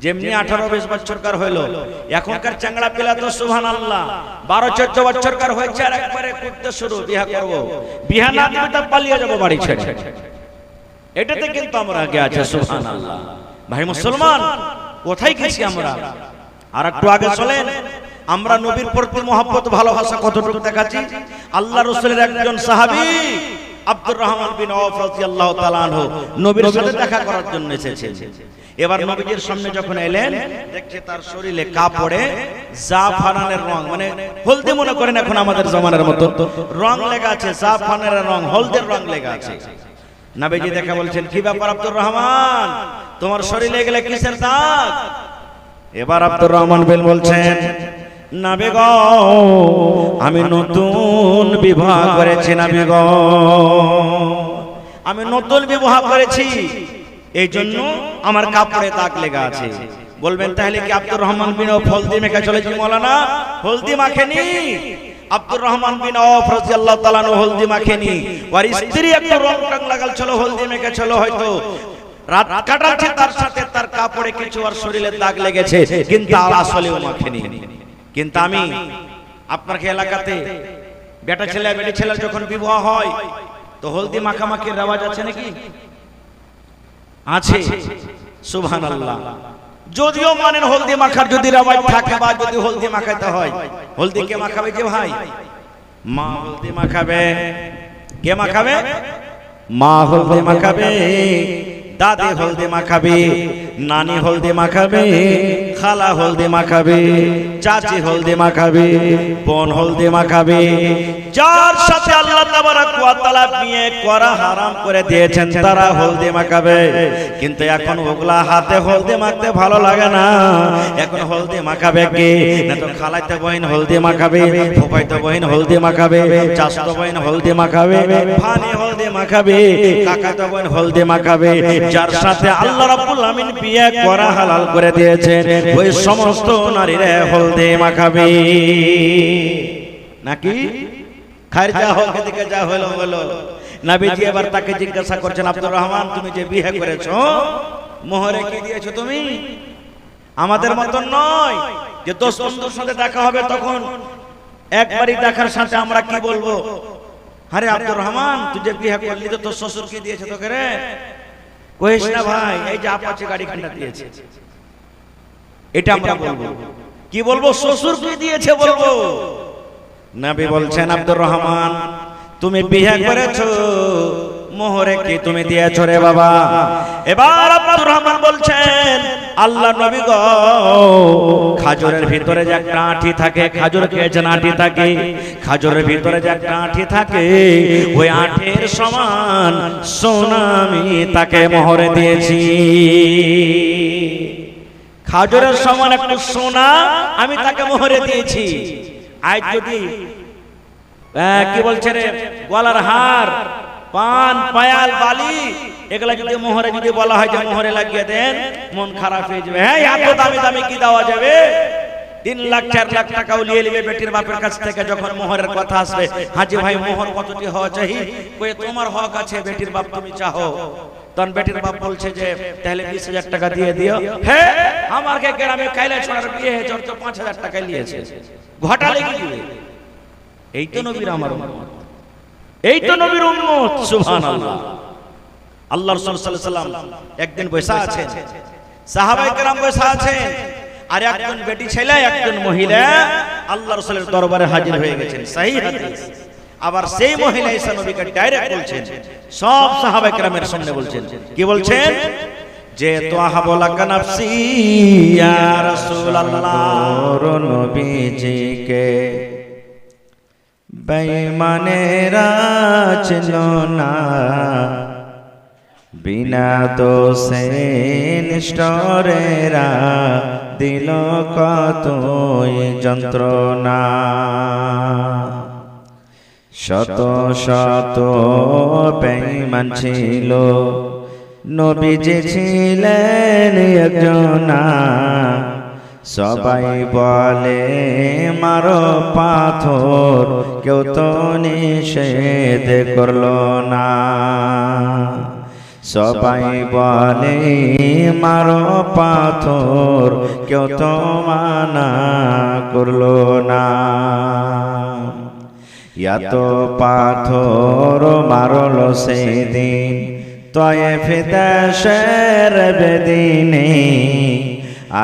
যেমনি 18-20 বছরকার হইলো, এখনকার চাংড়া পেলা তো সুবহানাল্লাহ 12-14 বছরকার হয়েছে আর একবারে করতে শুরু, বিয়া করব, বিয়া না দিলে তো পালিয়ে যাব বাড়ি ছেড়ে। এটাতে কিন্তু আমরা আগে আছে সুবহানাল্লাহ। ভাই মুসলমান, কোথায় গেছি আমরা? আর একটু আগে চলেন, আমরা নবীর প্রতি মহব্বত ভালোবাসা কতটুকু দেখাচ্ছি। আল্লাহ রাসূলের একজন সাহাবী আব্দুর রহমান বিন আওফ রাদিয়াল্লাহু তাআলা আনহু নবীর সাথে দেখা করার জন্য এসেছেন। এবার নবীজির সামনে যখন এলেন, দেখছে তার শরীরে কাপড়ে জাফরানের রং, মানে হলদে মনে করেন এখন আমাদের জমানার মতো রং লেখা আছে, জাফরানের রং, হলদের রং লেখা আছে। নবীজি দেখা বলছেন, কি ব্যাপার আব্দুর রহমান, তোমার শরীরে গেলে কিসের দাগ? এবার আব্দুর রহমান বিন বলছেন, নবী গো, আমি নতুন বিবাহ করেছি, নবী গো, আমি নতুন বিবাহ করেছি, এই জন্য আমার কাপড়ে দাগ লেগে আছে। বলবেন তাহলে কি আব্দুর রহমান বিন আওফ হলদি মেখে চলেছি? মাওলানা, হলদি মাখেনি। আব্দুর রহমান বিন আওফ রাদিয়াল্লাহু তাআলা আনহু হলদি মাখেনি, আর স্ত্রী একটা রং টং লাগাল ছিল, হলদি মেখে ছিল, হয়তো রাত কাটাচ্ছে তার সাথে, তার কাপড়ে কিছু আর শরীরে দাগ লেগেছে, কিন্তু আসলেও মাখেনি। কিন্তু আমি আপনার এলাকাতে বেটা ছেলে বেটি ছেলের যখন বিবাহ হয় তো হলদি মাখামাখির রেওয়াজ আছে নাকি? আছে, সুবহানাল্লাহ। যদিও মানেন হলদি মাখার যদি রেওয়াজ থাকে বা যদি হলদি মাখাতে হয়, হলদি কে মাখাবে? যে ভাই, মা হলদি মাখাবে। কে মাখাবে? মা হলদি মাখাবে, দাদি হলদি মাখাবে, নানি হলদি মাখাবে, খালা হলদি মাখাবে, চাচি হলদি মাখাবে, বোন হলদি মাখাবে। যার সাথে আল্লাহ তাবারাক ওয়া তাআলা বিয়ে করা হারাম করে দিয়েছেন তারা হলদি মাখাবে। কিন্তু এখন ওগুলা হাতে হলদি মাখতে ভালো লাগে না, এখন হলদি মাখাবে কে? না তো খালাইতে বহিন হলদি মাখাবে, ফুফাইতে বহিন হলদি মাখাবে, চাচতো বহিন হলদি মাখাবে, ভানি হলদি মাখাবে, কাকাতো বহিন হলদি মাখাবে। যার সাথে আল্লাহ রাব্বুল আমিন বিয়ে করা হালাল করে দিয়েছেন ওই সমস্ত নারীরা হলদি মাখাবে নাকি? খায়ের যা হোক, এদিকে যা হলো হলো। নবীজি এবার তাকে জিজ্ঞাসা করছেন, আব্দুর রহমান, তুমি যে বিয়ে করেছো মোহরে কি দিয়েছো তুমি? আমাদের মতন নয় যে দোস্ত বন্ধুর সাথে দেখা হবে তখন একবারই দেখার সাথে আমরা কি বলবো, আরে আব্দুর রহমান তুই যে বিয়ে করলি তো তোর শ্বশুর কি দিয়েছে তোকে রে? কইস না ভাই, এই যে আপাচে গাড়ি খান্ডা দিয়েছে, এটা আমরা বলবো। কি বলবো? শ্বশুর কি দিয়েছে বলবো। নবী বলছেন, আব্দুর রহমান তুমি বিয়ে করেছো, মোহরে কি তুমি দিয়েছো রে বাবা? এবার আব্দুর রহমান বলছেন, আল্লাহ নবী গো, খাজুরের ভিতরে যে একটা আঁটি থাকে, খাজুর খেয়েছেন আঁটি থাকে, খাজুরের ভিতরে যে একটা আঁটি থাকে ওই আঁটির সমান সোনা আমি তাকে মোহরে দিয়েছি। খাজুরের সমান একটু সোনা আমি তাকে মোহরে দিয়েছি। আজ যদি কি বলছে রে, গলার হার, পান, পায়াল, বালি, এগুলা যদি মোহরে যদি বলা হয় যে মোহরে লাগিয়ে দেন, মন খারাপ হয়ে যাবে। হ্যাঁ, এত দামি দামি কি দেওয়া যাবে? 3 লাখ 4 লাখ টাকাও নিয়ে নেবে বেটির বাপের কাছ থেকে। যখন মোহরের কথা আসবে, হাজি ভাই মোহর কতটি হওয়া চাই? কই তোমার হক আছে, বেটির বাপ তুমি চাও। তখন বেটির বাপ বলছে যে তাহলে 20,000 টাকা দিয়ে দিও। হ্যাঁ, আমাকে গ্রামে কাইলা ছোড়ার বিয়ে হয়েছে, ওর তো 5,000 টাকা নিয়েছে, ঘটালে কি দিবে? এই তো নবীর আমার উম্মত, এই তো নবীর উম্মত, সুবহানাল্লাহ। আল্লাহ রাসূল সাল্লাল্লাহু আলাইহি ওয়াসাল্লাম একদিন বসে আছেন, সাহাবায়ে কেরাম বসে আছেন, আর একজন বেটি ছেলে একজন মহিলা আল্লাহ রাসূলের দরবারে হাজির হয়ে গেছেন, সহিহ হাদিস। আবার সেই মহিলা ঈসা নবীকে ডাইরেক্ট বলছেন, সব সাহাবায়ে কেরামের সামনে বলছেন, কি বলছেন? যে তোহা বলা কানাফসি ইয়া রাসূলুল্লাহ, নবীজিকে বেঈমানেরা ছিল না, বিনা দোষে নিষ্ঠুরেরা দিল কতই যন্ত্রণা। শত শত বেঈমান ছিল, নবীজি ছিলেন একজনা। সবাই বলে মারো পাথর, কেউ তো নিষেধ করলো না। সবাই বলে মারো পাথর, কেউ তো মানা করলো না। এত পাথর মারলো সেদিন তয়েফ দেশের বেদিনে,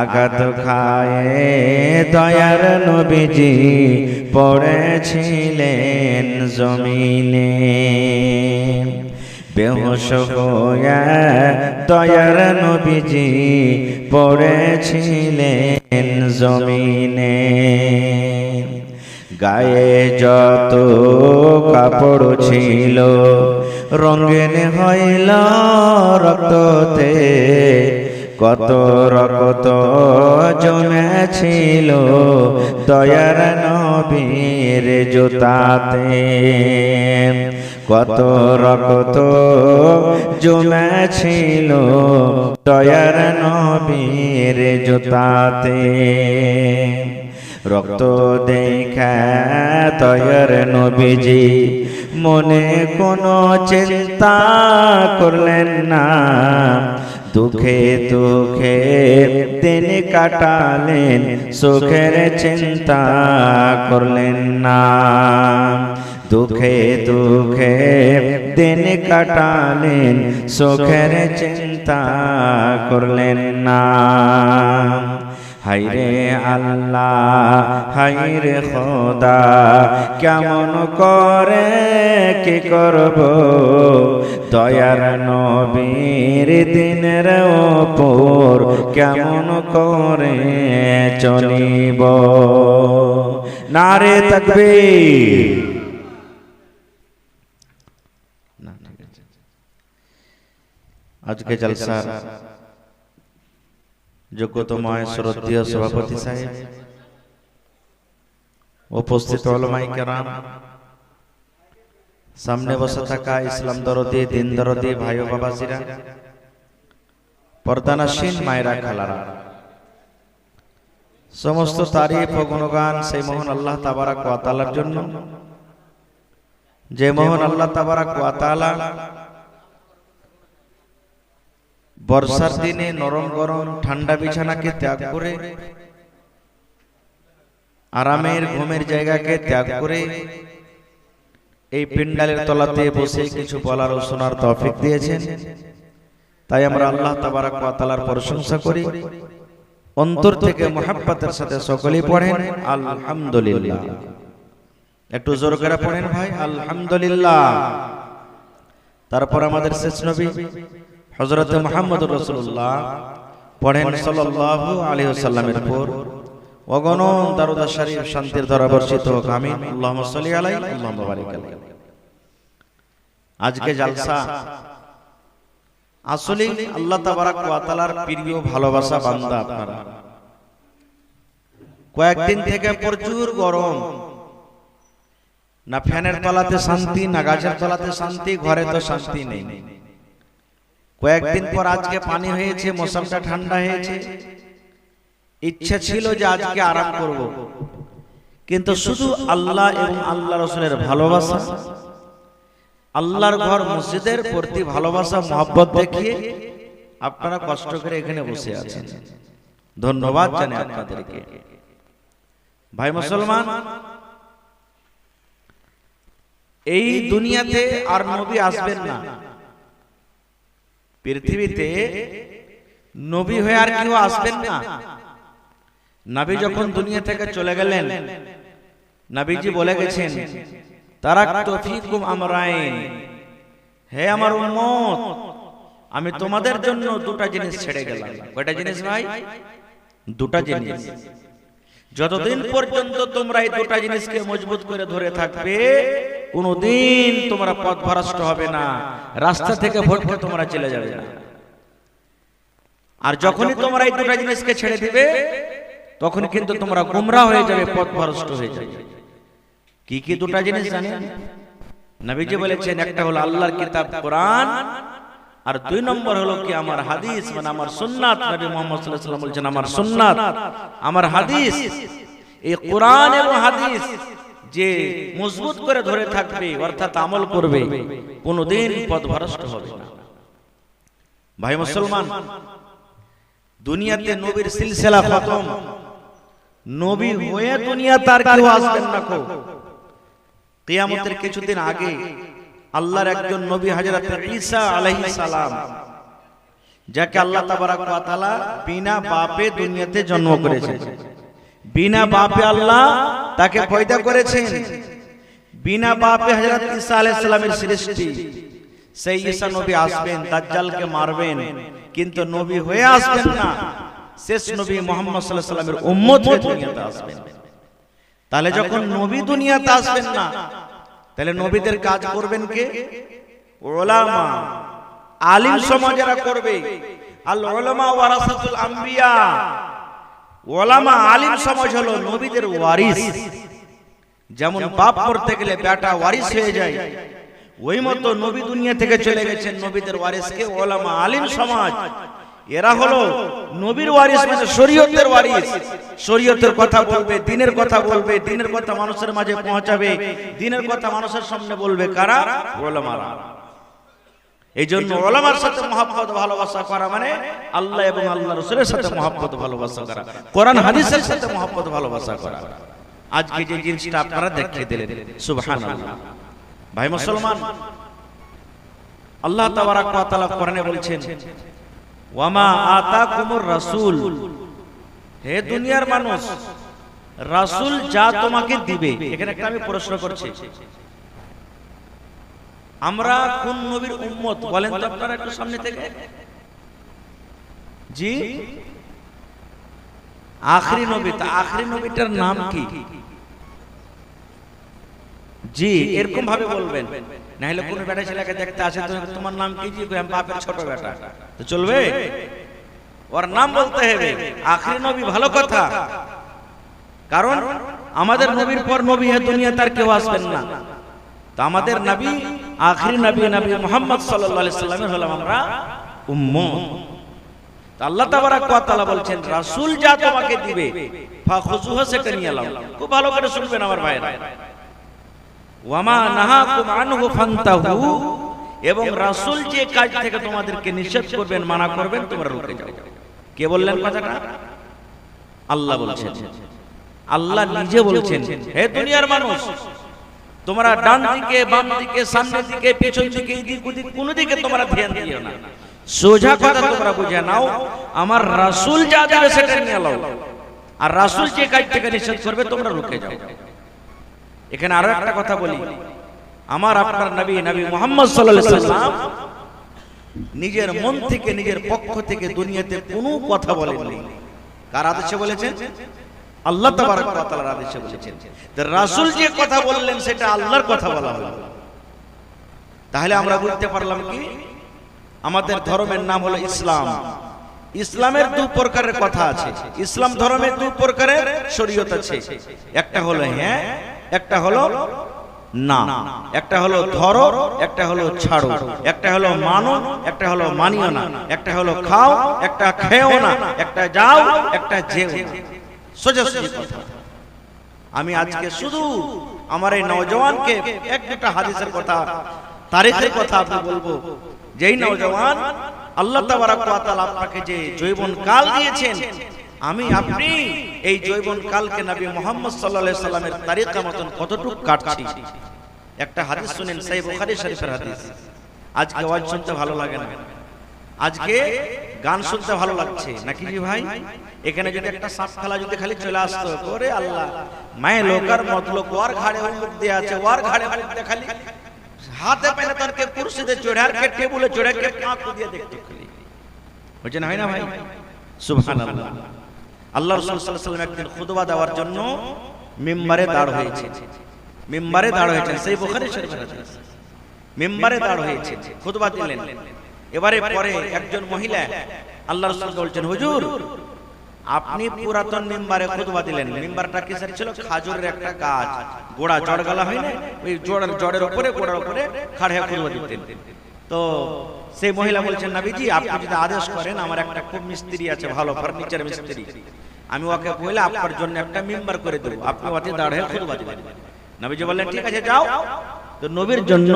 আঘাত খায়ে দয়ার নবীজি পড়েছিলেন জমিনে। বেহুশ হয়ে দয়ার নবীজি পড়েছিলেন জমিনে। গায়ে যত কাপড় ছিল রঙিন হইল রক্ততে, কত রক্ত জমেছিল দয়ার নবীর জুতাতে, কত রক্ত জমেছিল দয়ার নবীর জুতাতে। রক্ত দেখা দয়ার নবীজি মনে কোনো চিন্তা করলেন না, দুঃখে দুঃখে দিন কাটালেন সুখের চিন্তা করলেন না। দুঃখে দুঃখে দিন কাটালেন সুখের চিন্তা করলেন না। হায়রে আল্লাহ হায়রে খোদা কেমন করে কি করব, দয়ার নবীর দিনের ওপর কেমন করে চলিব। নারে তাকবীর। আজকে জলসার যোগ্যতময় শ্রদ্ধেয় সভাপতি সাহেব, উপস্থিত উলামায়ে কেরাম, সামনে বসে থাকা ইসলাম দরদি দিন দরদি ভাই ও বাবাজিরা, পর্দানাসীন মায়েরা খালারা, সমস্ত তারিফ ও গুণগান সেই মহান আল্লাহ তাবারাক ওয়া তাআলার জন্য, যে মহান আল্লাহ তাবারাক ওয়া তাআলা বর্ষার দিনে নরম গরম ঠান্ডা বিছানাকে ত্যাগ করে, আরামের ঘুমের জায়গাকে ত্যাগ করে এই পিন্ডালের তলাতে বসে কিছু বলার ও শোনার তৌফিক দিয়েছেন। তাই আমরা আল্লাহ তাবারাক ওয়া তাআলার প্রশংসা করি, অন্তর থেকে মুহাব্বতের সাথে সকলেই পড়েন আলহামদুলিল্লাহ। একটু জোর করে পড়েন ভাই আলহামদুলিল্লাহ। তারপর আমাদের শেষ নবী হযরত মুহাম্মদুর রাসূলুল্লাহ পড়েন সাল্লাল্লাহু আলাইহি ওয়াসাল্লামের উপর অগণন দরুদ শরীফ শান্তির ধারা বর্ষিত হোক, আমিন। আল্লাহুম্মা সাল্লি আলাইহি আল্লাহুম্মা বারিক আলাইহি। আজকে জলসা আসলে আল্লাহ তাবারাক ওয়া তাআলার প্রিয় ভালোবাসা বান্দা আপনারা। কয়েকদিন থেকে প্রচুর গরম, না ফ্যানের তলাতে শান্তি, না গাছের তলাতে শান্তি, ঘরে তো শান্তি নেই। কয়েকদিন পর আজকে পানি হয়েছে, মৌসুমটা ঠান্ডা হয়েছে, ইচ্ছা ছিল যে আজকে আরাম করব, কিন্তু শুধু আল্লাহ এবং আল্লাহ রাসূলের ভালোবাসা, আল্লাহর ঘর মসজিদের প্রতি ভালোবাসা মহব্বত দেখিয়ে আপনারা কষ্ট করে এখানে বসে আছেন। ধন্যবাদ জানাই আপনাদেরকে। ভাই মুসলমান, এই দুনিয়াতে আর নবী আসবেন না। পৃথিবীতে নবী হয়ে আর কেউ আসবেন না। নবী যখন দুনিয়া থেকে চলে গেলেন, নবীজি বলে গেছেন তারাকতু ফীকুম আমরাইন, হে আমার উম্মত, আমি তোমাদের জন্য দুটা জিনিস ছেড়ে গেলাম। কয়টা জিনিস ভাই? দুটা জিনিস। যতদিন পর্যন্ত তোমরা এই দুটা জিনিসকে মজবুত করে ধরে থাকবে, কোনদিন তোমরা পথভ্রষ্ট হবে না, রাস্তা থেকে ভটকে তোমরা চলে যাবে না। আর যখনই তোমরা এই দুটা জিনিসকে ছেড়ে দিবে, তখন কিন্তু তোমরা গোমরা হয়ে যাবে, পথভ্রষ্ট হয়ে যাবে। কি কি দুটা জিনিস জানেন? নবীজি বলেছেন, একটা হলো আল্লাহর কিতাব কোরআন, আর দুই নম্বর হলো কি আমার হাদিস, মানে আমার সুন্নাত। নবী মুহাম্মদ সাল্লাল্লাহু আলাইহি ওয়াসাল্লাম বলেছেন আমার সুন্নাত, আমার হাদিস। এই কোরআন এবং হাদিস যে মজবুত করে ধরে থাকবে, অর্থাৎ আমল করবে, কোনদিন পথভ্রষ্ট হবে না। ভাই মুসলমান, দুনিয়াতে নবীর সিলসিলা খতম, নবী হয়ে দুনিয়া তার কেউ আসবেন না। কিয়ামতের কিছুদিন আগে আল্লাহর একজন নবী হযরত ঈসা আলাইহিস সালাম, যাকে আল্লাহ তাবারাক ওয়া তাআলা বিনা বাপে দুনিয়াতে জন্ম করেছেন, বিনা বাপে আল্লাহ তাকে পয়দা করেছেন, বিনা বাপে হযরত ঈসা আলাইহিস সালামের সৃষ্টি। সেই ঈসা নবী আসবেন, দাজ্জালকে মারবেন, কিন্তু নবী হয়ে আসবেন না, শেষ নবী মুহাম্মদ সাল্লাল্লাহু আলাইহি ওয়াসাল্লামের উম্মত হয়ে দুনিয়াতে আসবেন। তাহলে যখন নবী দুনিয়াতে আসবেন না, তাহলে নবীদের কাজ করবেন কে? উলামা, আলিম সমাজেরা করবে। আল উলামা ওয়ারাসাতুল আম্বিয়া, উলামা আলিম সমাজ হলো নবীদের ওয়ারিস। যেমন বাপ মরতে গেলে বেটা ওয়ারিস হয়ে যায়, ওই মতো নবী দুনিয়া থেকে চলে গেছেন, নবীদের ওয়ারিসকে উলামা আলিম সমাজ, এরা হলো নবীর ওয়ারিস, মানে শরীয়তের ওয়ারিস। শরীয়তের কথা বলবে, দ্বীনের কথা বলবে, দ্বীনের কথা মানুষের মাঝে পৌঁছাবে, দ্বীনের কথা মানুষের সামনে বলবে কারা? উলামারা। এই জন্য উলামার সাথে মহব্বত ভালোবাসা করা মানে আল্লাহ এবং আল্লাহ রাসূলের সাথে মহব্বত ভালোবাসা করা, কোরআন হাদিসের সাথে মহব্বত ভালোবাসা করা। আজকে যে জিনিসটা আপনারা দেখিয়ে দিলেন, সুবহানাল্লাহ। ভাই মুসলমান, আল্লাহ তাবারাক ওয়া তাআলা কোরআনে বলছেন, ওয়ামা আতাকুমুর রাসূল, হে দুনিয়ার মানুষ, রাসূল যা তোমাকে দিবে। এখানে একটা আমি প্রশ্ন করছি, আমরা কোন নবীর উম্মত বলেন তো আপনারা একটু সামনে থেকে? জি, আখরি নবী। তা আখরি নবীটার নাম কি? জি, এরকম ভাবে বলবেন, না হলে কোন বেটা ছেলেকে দেখতে আসে, তোমার নাম কি? জি, আমি বাপের ছোট বেটা, তো চলবে? ওর নাম বলতে হবে। আখরি নবী ভালো কথা, কারণ আমাদের নবীর পর নবী এই দুনিয়া তার কেউ আসবেন না। তো আমাদের নবী আখরি নবী, নবী মুহাম্মদ সাল্লাল্লাহু আলাইহি সাল্লামের হলাম আমরা উম্মত। তো আল্লাহ তাবারাক ওয়া তাআলা বলছেন, রাসূল যা তোমাকে দিবে ফাখুযুহু, সেটা নিয়ে নাও। খুব ভালো করে শুনবেন আমার ভাইরা। ওয়ামা নাহাকুম আনহু ফান্তাহু, এবং রাসূল যে কাজ থেকে তোমাদেরকে নিষেধ করবেন, মানা করবেন, তোমরা রুখে যাও। কে বললেন কথাটা? আল্লাহ বলছেন। আল্লাহ নিজে বলছেন, হে দুনিয়ার মানুষ, তোমরা ডান দিকে, বাম দিকে, সামনের দিকে, পেছন দিকে, এদিক ওদিক কোন দিকে তোমরা ধ্যান দিও না। সোজা কথা তোমরা বুঝে নাও, আমার রাসূল যা দেবে সেটা নিয়ে নাও, আর রাসূল যে কাজ থেকে নিষেধ করবে তোমরা রুখে যাও। এখানে আরো একটা কথা বলি, আমার আপনার নবী, নবী মুহাম্মদ সাল্লাল্লাহু আলাইহি ওয়াসাল্লাম নিজের মন থেকে, নিজের পক্ষ থেকে দুনিয়াতে কোনো কথা বলেননি। কার আদেশে বলেছেন? আল্লাহ তাবারাক ওয়া তাআলার আদেশে বলেছেন। তো রাসূল যে কথা বললেন সেটা আল্লাহর কথা বলা হলো। তাহলে আমরা বুঝতে পারলাম কি, আমাদের ধর্মের নাম হলো ইসলাম। ইসলামের দুই প্রকারের কথা আছে, ইসলাম ধর্মে দুই প্রকারের শরীয়ত আছে, একটা হলো হ্যাঁ, একটা হলো না, একটা হলো ধরো, একটা হলো ছাড়ো, একটা হলো মানো, একটা হলো মানিও না, একটা হলো খাও, একটা খেও না, একটা যাও, একটা যেও না। সোজাসুজি কথা। আমি আজকে শুধু আমার এই নওজওয়ানকে এক দুটা হাদিসের কথা, তারিখের কথা আমি বলবো। যেই নওজওয়ান, আল্লাহ তাবারাক ওয়া তাআলা আপনাকে যে যৌবন কাল দিয়েছেন, আমি আপনি এই যৌবন কালকে নবী মুহাম্মদ সাল্লাল্লাহু আলাইহি সাল্লামের তরিকা মতন কতটুকু কাটছি। একটা হাদিস শুনেন, সহিহ বুখারী শরীফের হাদিস। আজকে ওয়াজ শুনতে ভালো লাগে না, আজকে গান শুনতে ভালো লাগছে নাকি জি ভাই? এখানে যদি একটা সাপ খেলা যদি খালি চলে আসতো, ওরে আল্লাহ, मैं लोकर मतलब ওর ঘাড়ে মুখ দিয়ে আছে, ওর ঘাড়ে মুখ দিয়ে খালি হাতে পেনে তারকে কুরসিতে চড়ার কে, টেবিলে চড়ে কে পাক দিয়ে দেখতে খালি হচ্ছে না, হয় না ভাই? সুবহানাল্লাহ। আল্লাহ রাসূল সাল্লাল্লাহু আলাইহি ওয়াসাল্লাম একদিন খুতবা দেওয়ার জন্য মিম্বারে দাঁড় হয়েছে, মিম্বারে দাঁড় হয়েছেন, সহিহ বুখারী শরীফের হাদিস। মিম্বারে দাঁড় হয়েছে, খুতবা দিলেন। এবারে পরে একজন মহিলা আল্লাহ রাসূল বলছেন, হুজুর আপনি পুরাতন মিম্বারে খুতবা দিলেন। মিম্বারটা কিসের ছিল? খাজুরের একটা গাছ, গোড়া জড় গলা হয় না, ওই জড়ের উপরে, গোড়ার উপরে খাড়া হয়ে খুতবা দিতেন। তো সেই মহিলা বলছেন, নবীজি আপনি যদি আদেশ করেন, আমার একটা খুব মিস্ত্রি আছে, ভালো ফার্নিচার মিস্ত্রি, আমি ওকে বলে আপনার জন্য একটা মিম্বার করে দেব, আপনি ওতে দাঁড়িয়ে খুতবা দিবেন। নবীজি বললেন ঠিক আছে যাও। তো নবীর জন্য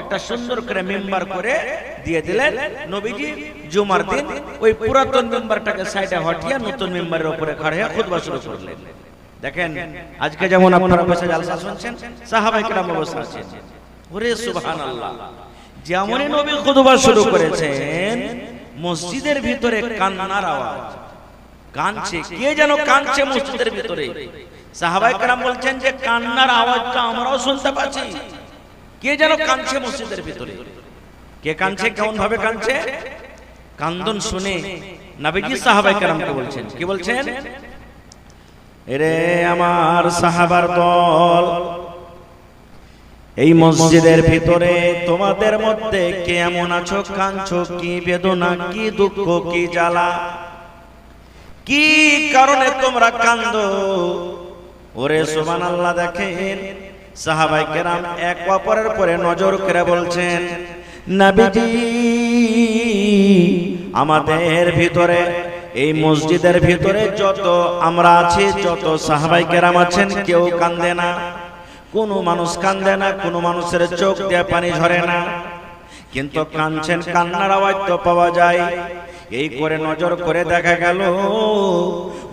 একটা সুন্দর করে মিম্বার করে দিয়ে দিলেন। নবীজি জুমার দিন ওই পুরাতন মেম্বারটাকে সাইডে হটিয়ে নতুন মেম্বারের উপরে খাড়া হয়ে খুতবা শুরু করলেন। দেখেন আজকে যেমন আপনারা বসে জালসা শুনছেন, সাহাবায়ে কেরাম বসে আছেন। ওরে সুবহানাল্লাহ, যেমনই নবী খুতবা শুরু করেছেন মসজিদের ভিতরে কান্নার আওয়াজ, কাঁদছে, কে যেন কাঁদছে মসজিদের ভিতরে। সাহাবায়ে কেরাম বলছেন যে কান্নার আওয়াজটা আমরাও শুনতে পাচ্ছি, কে যেন কাঁদছে মসজিদের ভিতরে। কে কাঁদছে, কেমন ভাবে কাঁদছে? কান্দন শুনে নবীজি সাহাবায়ে কেরামকে বলছেন, কি বলছেন? এরে আমার সাহাবার দল, এই মসজিদের ভিতরে তোমাদের মধ্যে কে এমন আছো কাঁদছো, কি বেদনা, কি দুঃখ, কি জ্বালা, কি কারণে তোমরা কান্দো? ওরে সুবহানাল্লাহ, দেখেন সাহাবায়ে কেরাম এক অপরের পরে নজর করে বলছেন, নবীজি আমাদের ভিতরে, এই মসজিদের ভিতরে যত আমরা আছি, যত সাহাবায়ে কেরাম আছেন, কেউ কান্দে না, কোনো মানুষ কান্দে না, কোনো মানুষের চোখ দিয়ে পানি ঝরে না, কিন্তু কাঁদছেন, কান্নার আওয়াজ তো পাওয়া যায়। এই করে নজর করে দেখা গেল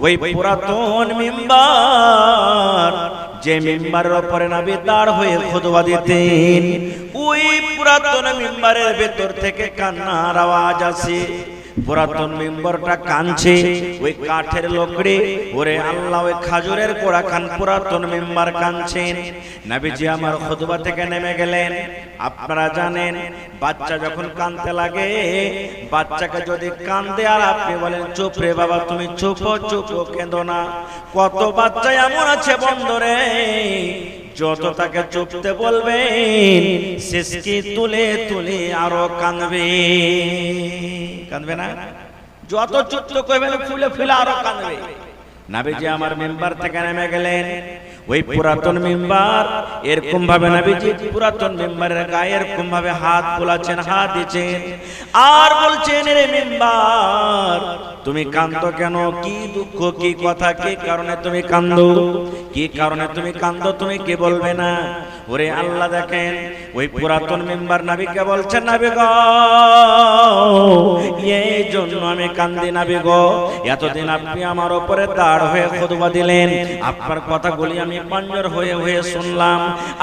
ওই পুরাতন মিম্বার, যে মিম্বারের উপরে নবী দাঁড় হয়ে খুতবা দিতেন, ওই পুরাতন মিম্বারের ভেতর থেকে কান্নার আওয়াজ আসে। পুরাতন মিম্বরটা কাঁদছে, ওই কাঠের লকড়ি, ওরে আল্লাহ, ওই খাজুরের কোড়া খান পুরাতন মিম্বার কাঁদছেন। নবীজি আমার খুতবা থেকে নেমে গেলেন। আপনারা জানেন বাচ্চা যখন কাঁদতে লাগে, বাচ্চাকে যদি কাঁদে আর আপনি বলেন চুপ রে বাবা, তুমি চুপ চুপ, কেঁদো না, কত বাচ্চা এমন আছে বন্দরে, যত তাকে চুপতে বলবেন শেষকে তুলে তুলে আরো কাঁদবে, কাঁদবে না? যত চুপ করবেন ফুলে ফুলে আরো কাঁদবে। নবীজি আমার মিম্বার থেকে নেমে গেলেন। ওই পুরাতন মিম্বার এরকম ভাবে নবীজি পুরাতন মিম্বারের গায়ে এরকম ভাবে হাত বোলাচ্ছেন, হাত দিচ্ছেন আর বলছেন, রে মিম্বার তুমি কাঁদো কেন, কি দুঃখ, কি কথা, কি কারণে তুমি কাঁদো, কি কারণে তুমি কাঁদো, তুমি কি বলবে না? ওরে আল্লাহ, দেখেন ওই পুরাতন মিম্বার নবীকে বলছেন, নবী গো এই জন্য আমি কান্দি, নবী গো এতদিন আপনি আমার উপরে দাঁড় হয়ে খুতবা দিলেন, আপনার কথাগুলি আমি পাঞ্জর হয়ে হয়ে শুনলাম,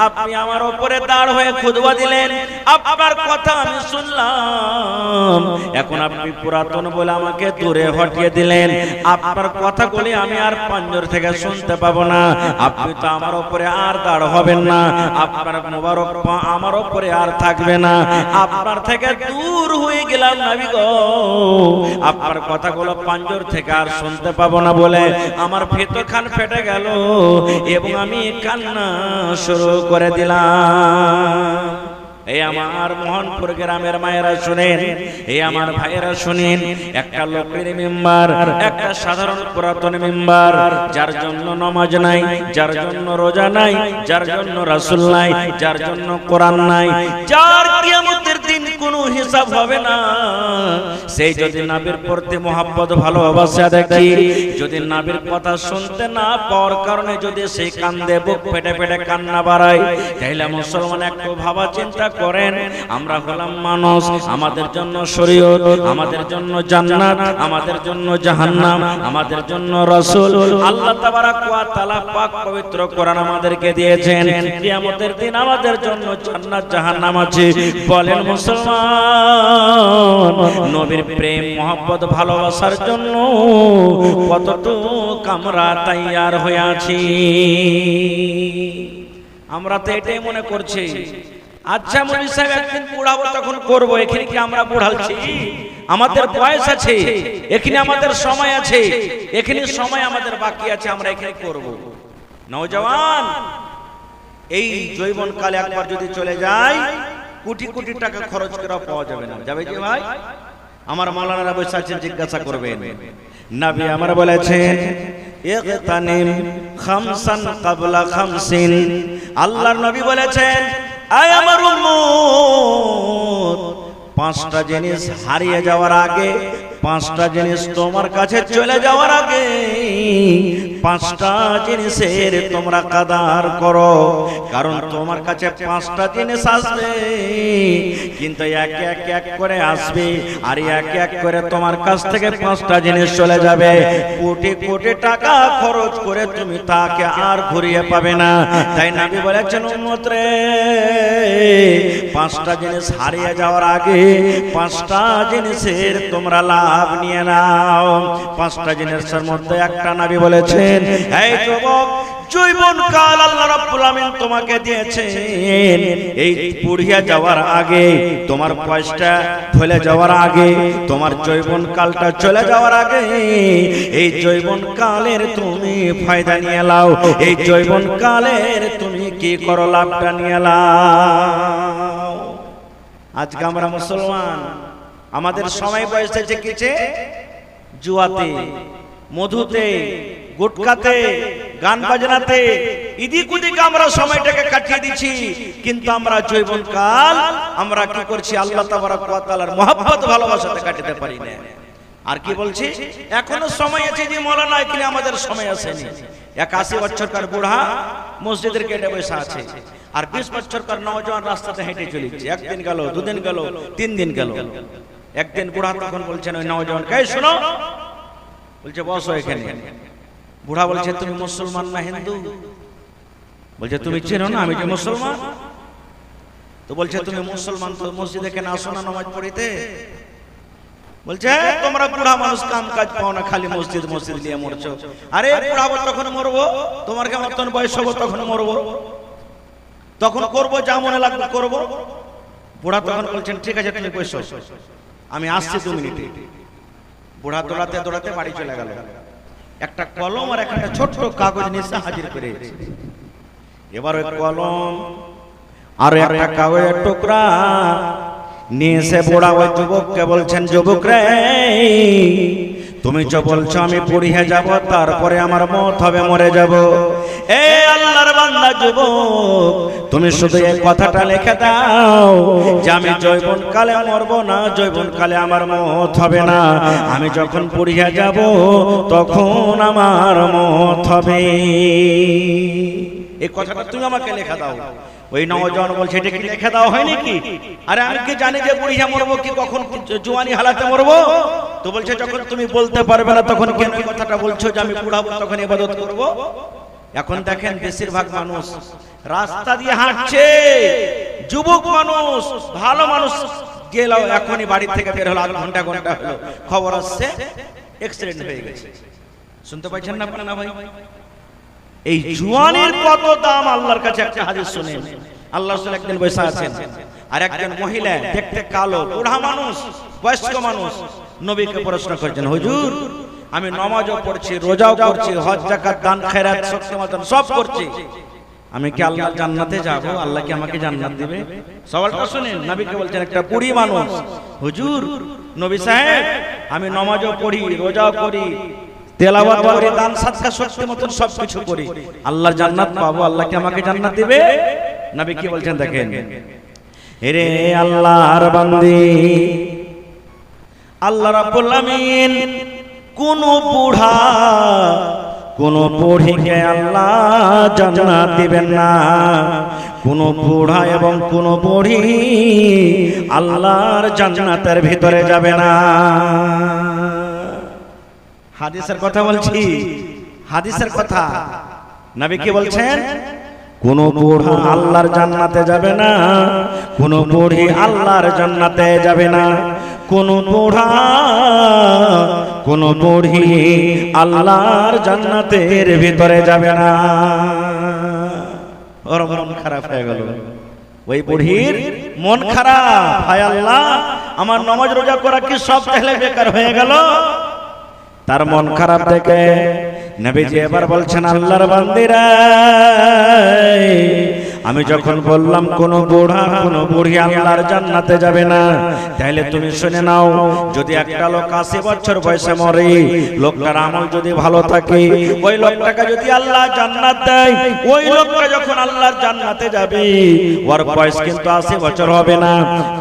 আপনি আমার উপরে দাঁড় হয়ে খুতবা দিলেন, আপনার কথা আমি শুনলাম, এখন আপনি পুরাতন বলে আমাকে দূরে হটিয়ে দিলেন, আপনার কথাগুলি আমি আর পাঞ্জর থেকে শুনতে পাবো না, আপনি তো আমার উপরে আর দাঁড় হবেন না, আপনার মোবারক পা আমার উপরে আর থাকবে না, আপনার থেকে দূর হয়ে গেলাম নবী গো, আপনার কথাগুলো পাঞ্জর থেকে আর শুনতে পাবো না বলে আমার ভেতর খান ফেটে গেল এবং আমি কান্না শুরু করে দিলাম। এই আমার মোহনপুর গ্রামের মায়েরা শুনেন, এই আমার ভাইয়েরা শুনেন, একটা লোকের মেম্বার, একটা সাধারণ পুরাতন মেম্বার, যার জন্য নামাজ নাই, যার জন্য রোজা নাই, যার জন্য রাসূল নাই, যার জন্য কোরআন নাই, যার কিয়ামতের দিন কোনো হিসাব হবে না, সেই যদি নবীর প্রতি মহব্বত ভালোবাসা দেখি, যদি নবীর কথা শুনতে না পাওয়ার কারণে যদি সেই কান্দে, বুক ফেটে ফেটে কান্না বাড়ায়, তাহলে মুসলমান একটু ভাবা চিন্তা করেন, আমরা হলাম মানুষ, আমাদের জন্য শরীয়ত, আমাদের জন্য জান্নাত, আমাদের জন্য জাহান্নাম, আমাদের জন্য রাসূল, আল্লাহ তাবারাক ওয়া তাআলা পাক পবিত্র কোরআন আমাদেরকে দিয়েছেন, কিয়ামতের দিন আমাদের জন্য জান্নাত জাহান্নাম আছে। বলেন মুসলমান, নবীর প্রেম মহব্বত ভালোবাসার জন্য কতটুকু আমরা তৈয়ার হয়ে আছি? আমরা তো এটাই মনে করছি, আচ্ছা মৌলভী সাহেব একদিন বুড়াবো তখন করবো, এখানে কি আমরা বুড়ালছি? আমাদের বয়স আছে, এখানে আমাদের সময় আছে, এখানে সময় আমাদের বাকি আছে, আমরা এখানে করব। নওজওয়ান, এই জৈবন কালে একবার যদি চলে যায়, কোটি কোটি টাকা খরচ করা পাওয়া যাবে না, যাবে কি ভাই? আমার মাওলানারা বসে আছেন, জিজ্ঞাসা করবেন। নবী আমার বলেছেন, ইগতানিম খামসান ক্বাবলা খামসিন, আল্লাহর নবী বলেছেন, আয় আমার উম্মত, পাঁচটা জিনিস হারিয়ে যাওয়ার আগে, পাঁচটা জিনিস তোমার কাছে চলে যাওয়ার আগে পাঁচটা জিনিসের তোমরা কাদার করো, কারণ তোমার কাছে পাঁচটা জিনিস আসবে, কিন্তু এক এক এক করে আসবে, আর এক এক করে তোমার কাছ থেকে পাঁচটা জিনিস চলে যাবে। কোটি কোটি টাকা খরচ করে তুমি তাকে আর ঘুরিয়ে পাবে না। তাই নবী বলেছেন, উম্মত রে, পাঁচটা জিনিস হারিয়ে যাওয়ার আগে পাঁচটা জিনিসের তোমরা লাভ নিয়ে নাও। পাঁচটা জিনিসের মধ্যে একটা নবী বলেছেন, এই যুবক, জীবনকাল আল্লাহ রাব্বুল আমিন তোমাকে দিয়েছেন, এই পুড়িয়ে যাওয়ার আগে, তোমার বয়সটা ঢলে যাওয়ার আগে, তোমার জীবনকালটা চলে যাওয়ার আগে, এই জীবনকালের তুমি ফায়দা নিয়ে নাও। এই জীবনকালের তুমি কি করো, লাভটা নিয়ে নাও। আজকে আমরা মুসলমান, আমাদের সময় বয়স এসেছে জুয়াতে, মধুতে, গুটকাতে, গান বাজনাতে, ইদিক উদিক আমরা সময়টাকে কাটিয়ে দিচ্ছি। কিন্তু আমরা জীবনকাল আমরা কি করছি, আল্লাহ তাবারক ওয়া তাআলার মহব্বত ভালোবাসাতে কাটাতে পারি না। আর কি বলছি, এখনো সময় আছে যে মওলানা এখানে আমাদের সময় আসেনি। 81 বছরকার বুড়া মসজিদের গেটে বসে আছে, আর 20 বছরকার নওজোয়ান রাস্তাতে হেঁটে চলেছে। একদিন গেল, দুদিন গেল, 3 দিন গেল। একদিন বুড়া তখন বলছেন ওই নওজোয়ানকে, এই শোনো, বলছে বসো এখানে। বুড়া বলছে, তুমি মুসলমান না হিন্দু? বলছে, তুমি চেনো না আমি যে মুসলমান? তো বলছে, তুমি মুসলমান তো মসজিদে কেন আসো না নামাজ পড়িতে? বলছে, তোমরা বুড়া মানুষ কাম কাজ পাও না, খালি মসজিদ মসজিদ নিয়ে মরছো। আরে বুড়া বল, তখন মরবো, তোমার কেমন তখন বয়স হবো, তখন মরবো, তখন করবো যা মনে লাগবে করবো। বুড়া তখন বলছেন, ঠিক আছে তুমি বসো, আমি আসছি 2 মিনিটে। বুড়া দৌড়াতে দৌড়াতে বাড়ি চলে গেল। একটা কলম আর একটা ছোট্ট কাগজ নিয়ে হাজির করে। এবার ওই কলম আর একটা কাগজের টুকরা নিয়ে এসে বুড়া ওই যুবককে বলছেন, যুবক রে, তুমি যে বলছো আমি পুড়িয়ে যাব, তারপরে আমার মত হবে, মরে যাব। এ আল্লাহর বান্দা যুবক, তুমি শুধু এই কথাটা লিখে দাও যে আমি যৌবনকালে মরব না, যৌবনকালে আমার মত হবে না, আমি যখন পুড়িয়ে যাব তখন আমার মত হবে। এই কথাটা তুমি আমাকে লেখা দাও। ওই নওজোয়ান বলছে, এটা কি লেখা দাও হয় নাকি? আরে আমি কি জানি যে বুড়িয়া মরবো কি কখন জোয়ানি হালাতে মরবো? তো বলছে, যখন তুমি বলতে পারবে না তখন কেন এই কথাটা বলছো যে আমি বুড়াবো তখন ইবাদত করব? এখন দেখেন বেশিরভাগ মানুষ রাস্তা দিয়ে হাঁটছে, যুবক মানুষ, ভালো মানুষ গেল, এখনই বাড়ি থেকে বের হলো, 8 ঘন্টা ঘন্টা হলো, খবর আসছে অ্যাক্সিডেন্ট হয়ে গেছে। শুনতে পাচ্ছেন না আপনারা ভাই? এই জুয়ানের কত দাম আল্লাহর কাছে একটা হাদিস শুনেন। আল্লাহ রাসূল একদিন বসে আছেন, আর একজন মহিলা দেখতে কালো, বুড়া মানুষ, বয়স্ক মানুষ, নবীকে প্রশ্ন করছেন, হুজুর আমি নামাজও পড়ছি, রোজাও করছি, হজ যাকাত দান খেরাত শক্তি মতন সব করছি, আমি কি আল্লাহর জান্নাতে যাব? আল্লাহ কি আমাকে জান্নাত দিবে? সওয়ালটা শুনেন। নবীকে বলছেন একটা বুড়ি মানুষ, হুজুর নবী সাহেব আমি নামাজও পড়ি, রোজাও করি, তেলাওয়াত করি, দান সাদকা শক্তি মতন সবকিছু করি, আল্লাহর জান্নাত পাবো, আল্লাহ কি আমাকে জান্নাত দিবে? নবী কি বলছেন দেখেন, রে আল্লাহর বান্দি, আল্লাহ রাব্বুল আমিন কোন বুড়া কোন বুড়িকে আল্লাহ জান্নাত দিবেন না। কোন বুড়া এবং কোন বুড়ি আল্লাহর জান্নাতের ভিতরে যাবে না। হাদিসের কথা বলছি, হাদিসের কথা। নবী কি বলছেন? কোন বুড়া আল্লাহর জান্নাতে যাবে না, কোন বুড়ি আল্লাহর জান্নাতে যাবে না, কোন বুড়া কোন বুড়ি আল্লাহর জান্নাতের ভিতরে যাবে না। ওর মন খারাপ হয়ে গেল, ওই বুড়ির মন খারাপ, হায় আল্লাহ আমার নামাজ রোজা করা কি সব তাহলে বেকার হয়ে গেল। তার মন খারাপ দেখে নবীজি এবার বলছেন, আল্লাহর বান্দিরা আমি যখন বললাম কোন বুড়া কোন বুড়ি আল্লাহর জান্নাতে যাবে না, তাহলে তুমি শুনে নাও, যদি একটা লোক 80 বছর বয়সে মরে, লোকটার আমল যদি ভালো থাকে, ওই লোকটাকে যদি আল্লাহ জান্নাত দেয়, ওই লোকটা যখন আল্লাহর জান্নাতে যাবে, ওর বয়স কিন্তু 80 বছর হবে না,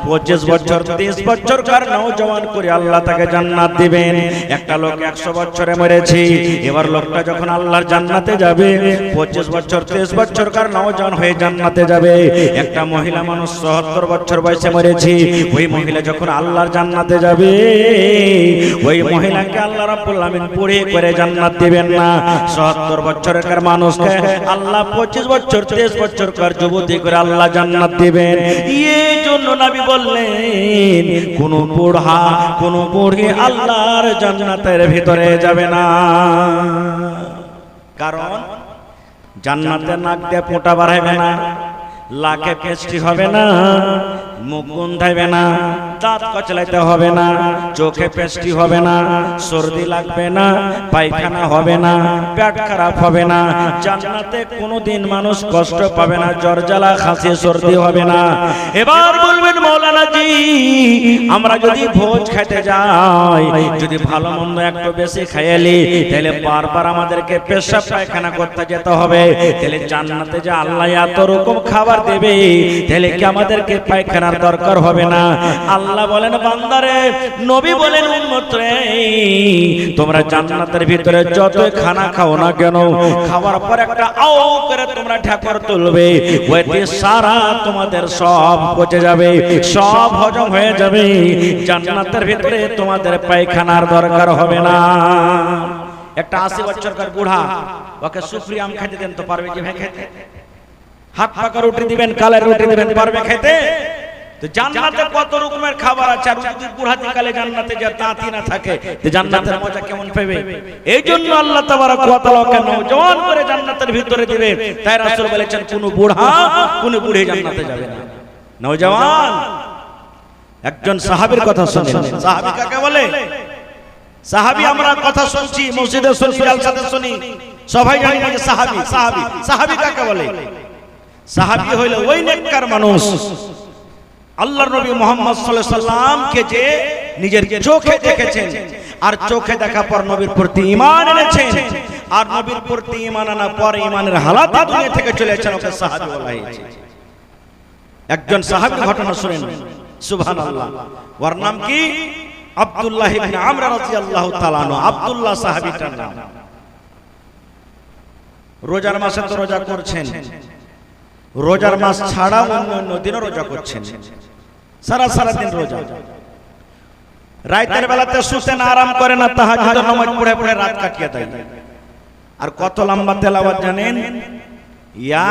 25 বছর 30 বছর কার নওজওয়ান করে আল্লাহ তাকে জান্নাত দিবেন। একটা লোক 100 বছরে মরেছে, এবার লোকটা যখন আল্লাহর জান্নাতে যাবে, 25 বছর 30 বছর কার নওজওয়ান হয়ে জান্নাতে যাবে। একটা মহিলা মানুষ 70 বছর বয়সে মরেছে, ওই মহিলা যখন আল্লাহর জান্নাতে যাবে, ওই মহিলাকে আল্লাহ রাব্বুল আমিন পুরে করে জান্নাত দিবেন না। 70 বছরের কার মানুষকে আল্লাহ 25 বছর 30 বছর কার যুবতী করে আল্লাহ জান্নাত দিবেন। এই জন্য নবী বললেন, কোন বুড়া কোন বুড়ি আল্লাহর জান্নাতের ভিতরে যাবে না। কারণ জান্নাতে নাক দিয়ে পোঁটা বাড়াইবে না, লাকে পেস্টি হবে না, মুখ গন্ধাইবে না, দাঁত কচলাইতে হবে না, চোখে পেস্টি হবে না, সর্দি লাগবে না, পায়খানা হবে না, পেট খারাপ হবে না। জান্নাতে কোনোদিন মানুষ কষ্ট পাবে না, জ্বর জ্বালা খাসি সর্দি হবে না। এবার বলবেন মৌলানা জি, আমরা যদি ভোজ খেতে যাই, যদি ভালো মন্দ একটু বেশি খাইলি, তাহলে বারবার আমাদেরকে পেশাব পায়খানা করতে যেতে হবে, তাহলে জান্নাতে যে আল্লাহ এত রকম খাবার দেবে, তাহলে কি আমাদেরকে পায়খানার দরকার হবে না? আল্লাহ বলেন, বান্দারে, নবী বলেন, উম্মত রে, তোমরা জান্নাতের ভিতরে যতই খানা খাও না কেন, খাওয়ার পর একটা আও করে তোমরা ঢাকর তুলবে, ওইতে সারা তোমাদের সব পচে যাবে, সব হজম হয়ে যাবে। জান্নাতের ভিতরে তোমাদের পায়খানার দরকার হবে না। একটা 80 বছরকার বুড়া, ওকে সুফরি আম খেতে দেন তো পারবে কি ভাই খেতে? হাত পাকা রুটি দিবেন, কালের রুটি দিবেন, পারবে খেতে? তো জান্নাতে কত রকমের খাবার আছে, আর যদি বুড়াতে কালে জান্নাতে যা তাঁতি না থাকে, তো জান্নাতের মজা কেমন পাবে? এই জন্য আল্লাহ তাবারক ওয়া তাআলা ওকে নওজওয়ান করে জান্নাতের ভিতরে দিবে। তাই রাসূল বলেছেন, কোন বুড়া কোন বুড়ি জান্নাতে যাবে না, নওজওয়ান। একজন সাহাবীর কথা শুনেন। সাহাবী কাকে বলে? সাহাবী আমরা কথা শুনছি, মসজিদে শুনি, জালসাতে শুনি, সবাই জানি না যে সাহাবী। সাহাবী সাহাবী কাকে বলে? সাহাবী হইল ওই নেককার মানুষ, আল্লাহর নবী মুহাম্মদ সাল্লাল্লাহু আলাইহি সাল্লামকে যে নিজের চোখে দেখেছেন, আর চোখে দেখা পর নবীর প্রতি ঈমান এনেছেন, আর নবীর প্রতি ঈমান আনার পর ঈমানের হালাতে দুনিয়া থেকে চলে গেছেন, ওকে সাহাবী বলা হয়েছে। একজন সাহাবীর ঘটনা শুনেন, সুবহানাল্লাহ। ওর নাম কি? আব্দুল্লাহ ইবনে আমর রাদিয়াল্লাহু তাআলা আনহু। আব্দুল্লাহ সাহাবীটার নাম। রোজার মাসে তো রোজা করছেন, রোজার মাস ছাড়া অন্য দিনও রোজা করছেন, সারা দিন রোজা। রাতের বেলাতে শুতে না, আরাম করে না, তাহাজ্জুদের নামাজ পড়ে পড়ে রাত কাটিয়ে দেয়। আর কত লম্বা তেলাওয়াত জানেন?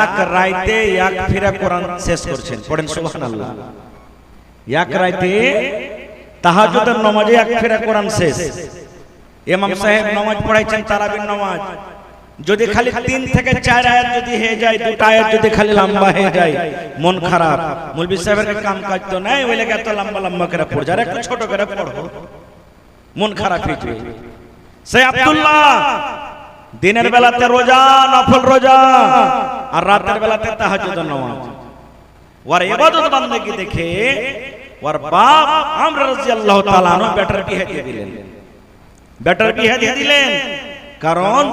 এক রাতে এক ফিরা কোরআন শেষ করছেন। পড়েন সুবহানাল্লাহ। এক রাতে তাহাজ্জুদের নামাজে এক ফিরা কোরআন শেষ। ইমাম সাহেব নামাজ পড়াইছেন, তারাবির নামাজ। যদি খালি 3 থেকে 4 আয়াত যদি হয়ে যায়, 2টা আয়াত যদি খালি লম্বা হয়ে যায়, মন খারাপ। মৌলভী সাহেবের কাম কাজ তো নাই, ওই লাগে এত লম্বা লম্বা করে পড়ে যায়, একটু ছোট করে পড়ো, মন খারাপ হয়ে যায়। সেই আব্দুল্লাহ দিনের বেলাতে রোজা, নফল রোজা, আর রাতের বেলাতে তাহাজ্জুদের নামাজ। ওর ইবাদত বান্দেগি দেখে ওর বাপ আমর রাদিয়াল্লাহু তাআলা আনহু বেটার বিয়ে দিয়ে দিলেন। বেটার বিয়ে দিয়ে দিলেন কারণ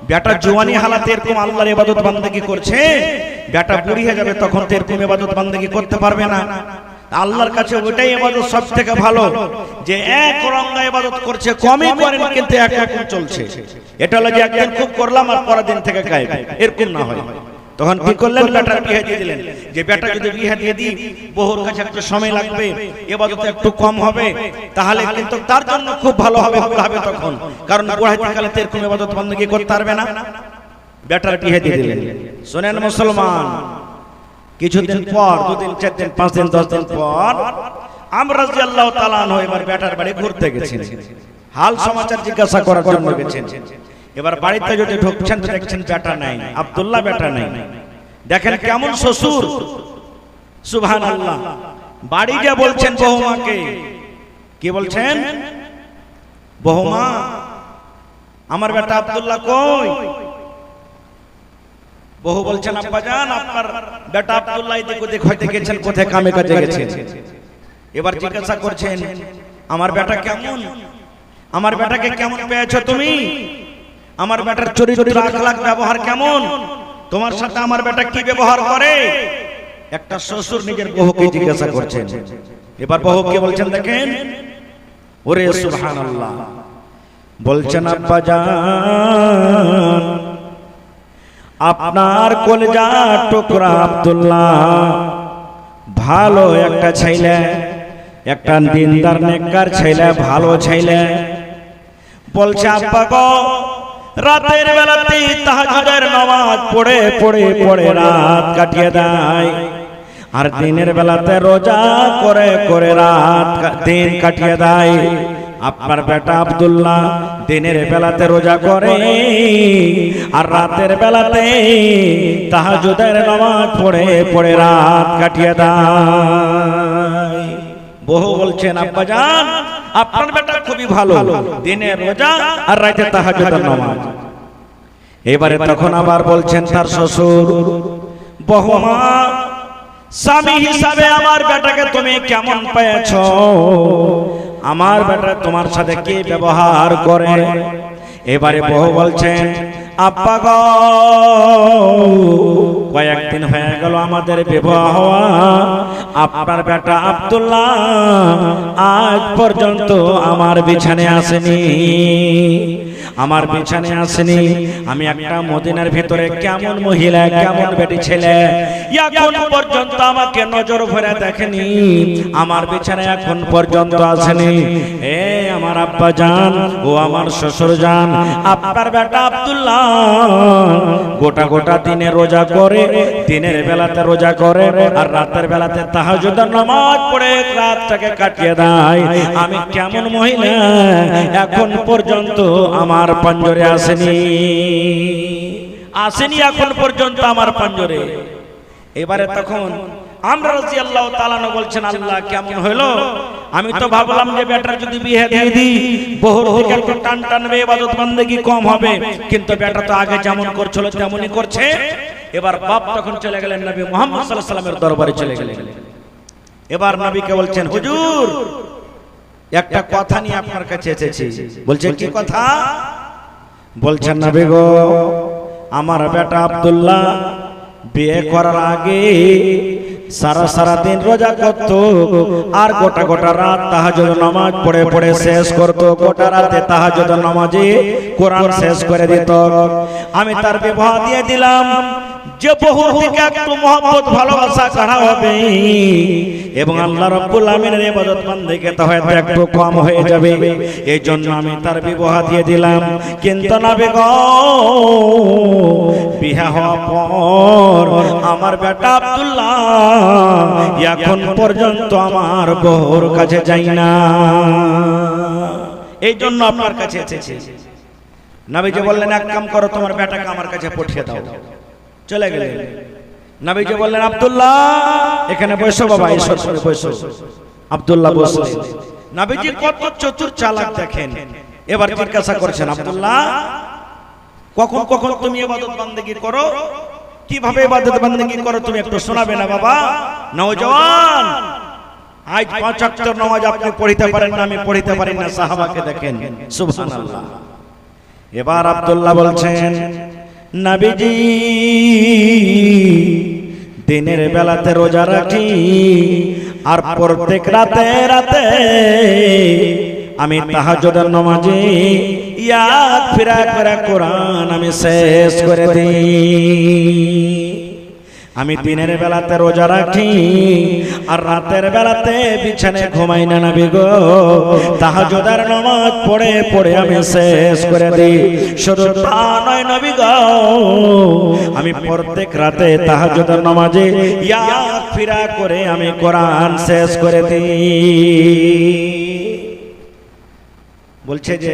বেটা জওয়ানি হালাতে এরকম আল্লাহর ইবাদত বান্দেগি করছে, বেটা বুড়ি হয়ে যাবে তখন তো এরকম ইবাদত বান্দেগি করতে পারবে না। আল্লাহর কাছে ওইটাই ইবাদত সবথেকে ভালো, যে এক রঙা ইবাদত করছে, কমই করেন কিন্তু এক রকম চলছে। এটা হলো যে একদিন খুব করলাম আর পরের দিন থেকে গায়েব, এরকম না হয়। তখন কি করলেন? বেটার বিয়ে দিয়ে দিলেন, যে বেটা যদি বিয়ে দিয়ে দিই, বহুর কাছে একটু সময় লাগবে, ইবাদত একটু কম হবে, তাহলে কিন্তু তার জন্য খুব ভালো হবে, হবে তখন। কারণ বুড়াইতে কালে তো এরকম ইবাদত বন্দেগি করতে পারবে না। বেটার বিয়ে দিয়ে দিলেন। শোনেন মুসলমান, কিছুদিন পর, 2 দিন 4 দিন 5 দিন 10 দিন পর আমর রাদিয়াল্লাহু তাআলা আনহু এবার বেটার বাড়ি ঘুরতে গেছেন, হাল সমাচার জিজ্ঞাসা করার জন্য গেছেন। এবার বাড়িতে যদি ঢুকছেন তো দেখছেন বেটা নাই, আব্দুল্লাহ বেটা নাই। দেখেন কেমন শ্বশুর, সুবহানাল্লাহ। বাড়ি যা বলছেন বহুমাকে, কি বলছেন? বহুমা, আমার বেটা আব্দুল্লাহ কই? বহু বলছেন আব্বাজান আপনার বেটা আব্দুল্লাহ এদিক ওদিক হয়তো গেছেন, কোথায় কামে কাজে গেছেন। এবার জিজ্ঞাসা করছেন আমার বেটা কেমন, আমার বেটাকে কেমন পেয়েছো তুমি, আমার বেটার চরিত্র আখলাক ব্যবহার কেমন, তোমার সাথে আমার বেটা কি ব্যবহার করে। একটা শ্বশুর নিজের বহুকে জিজ্ঞাসা করছেন। এবার বহু কি বলছেন দেখেন, ওরে সুবহানাল্লাহ, বলছেন আব্বাজান আপনার কলেজা টুকরা আব্দুল্লাহ ভালো একটা ছেলে, একটা দিনদার নেককার ছেলে, ভালো ছেলে। বলছে আব্বা গো রাতের বেলাতে তাহাজ্জুদের নামাজ পড়ে পড়ে পড়ে রাত কাটিয়ে দেয়, আর দিনের বেলাতে রোজা করে করে রাত দিন কাটিয়ে দেয়। আপনার বেটা আব্দুল্লাহ দিনের বেলাতে রোজা করে আর রাতের বেলাতে তাহাজ্জুদের নামাজ পড়ে পড়ে রাত কাটিয়ে দেয়। বহু বলছেন আব্বাজান আপনার বেটা খুবই ভালো, দিনে রোজা আর রাতে তাহাজ্জুদের নামাজ। এবারে তখন আবার বলছেন তার শ্বশুর, বহুমা স্বামী হিসাবে আমার বেটাকে তুমি কেমন পেয়েছো, আমার বেটা তোমার সাথে কি ব্যবহার করে। এবারে বহু বলছেন আব্বা গো কয়েকদিন হয়ে গেল আমাদের বিবাহ হওয়া, আপনার বেটা আব্দুল্লাহ আজ পর্যন্ত আমার বিছানায় আসেনি, আমার বিছানে আসেনি। আমি একটা মদিনার ভিতরে কেমন মহিলা কেমন বেটি ছেলে এখন পর্যন্ত আমাকে নজর ভরে দেখেনি, আমার বিছানে এখন পর্যন্ত আসেনি। এ আমার আব্বা জান ও আমার শ্বশুর জান, আপনার বেটা আব্দুল্লাহ গোটা গোটা দিনে রোজা করে, দিনের বেলাতে রোজা করে আর রাতের বেলাতে তাহাজ্জুদের নামাজ পড়ে রাতটাকে কাটিয়ে দেয়। আমি কেমন মহিলা এখন পর্যন্ত আমার পাঞ্জরে আসেনি, আসেনি এখন পর্যন্ত আমার পাঞ্জরে। এবারে তখন আমরা রাদিয়াল্লাহু তাআলা আনহু বলছেন আল্লাহ কেমন হলো, আমি তো ভাবলাম যে বেটার যদি বিয়ে দিয়ে দিই বহুর থেকে একটু টান টানবে, ইবাদত বান্দেগি কম হবে, কিন্তু বেটা তো আগে যেমন করছিল তেমনই করছে। এবার বাপ তখন চলে গেলেন নবী মুহাম্মদ সাল্লাল্লাহু আলাইহি ওয়াসাল্লামের দরবারে চলে গেলেন। এবার নবীকে বলছেন হুজুর একটা কথা নিয়ে আপনার কাছে এসেছি। বলছেন কি কথা? বলছেন নবী গো আমার বেটা আব্দুল্লাহ বিয়ে করার আগে সারা সারা দিন রোজা করত আর গোটা গোটা রাত তাহাজ্জুদ নামাজ পড়ে পড়ে শেষ করত, গোটা রাতে তাহাজ্জুদ নামাজে কোরআন শেষ করে দিত। আমি তার বিবাহ দিয়ে দিলাম যে বহু থেকে একটু মহব্বত ভালোবাসা করা হবে এবং আল্লাহ রাব্বুল আমিনের ইবাদত বান্দেগি তো হয়তো একটু কম হয়ে যাবে, এই জন্য আমি তার বিবাহ দিয়ে দিলাম। কিন্তু নবী গো বিয়ে হওয়ার পর আমার বেটা আব্দুল্লাহ এখন পর্যন্ত আমার বউর কাছে যাই না, এই জন্য আপনার কাছে এসেছি। নবীজি বললেন এক কাম করো, তোমার বেটাকে আমার কাছে পাঠিয়ে দাও। চলে গেলেন। নবীজি বললেন আব্দুল্লাহ এখানে বসো বাবা, এসো বসো। আব্দুল্লাহ বসলেন। নবীজি কত চতুর চালাক দেখেন। এবার জিজ্ঞাসা করছেন আব্দুল্লাহ কখন কখন তুমি ইবাদত বান্দেগি করো, কিভাবে ইবাদত বান্দেগি করো তুমি একটু শোনাবে না বাবা? নওজওয়ান আজ 5 ওয়াক্ত নামাজ আপনি পড়িতে পারেন না, আমি পড়িতে পারি না, সাহাবাকে দেখেন সুবহানাল্লাহ। এবার আব্দুল্লাহ বলছেন নবীজি দিনের বেলাতে রোজা রাখি আর প্রত্যেক রাতে রাতে আমি তাহাজ্জুদের নামাজে ইয়াদ ফিরা করে কোরআন আমি শেষ করে দিই। আমি দিনের বেলাতে রোজা রাখি আর রাতের বেলাতে বিছানায় ঘুমাই না নবী গো, তাহাজ্জুদের নামাজ পড়ে পড়ে আমি শেষ করে দিই। শুধু তা নয় নবী গো, আমি প্রত্যেক রাতে তাহাজ্জুদের নামাজে ইয়াদ ফিরা করে আমি কোরআন শেষ করে দিই। বলছে যে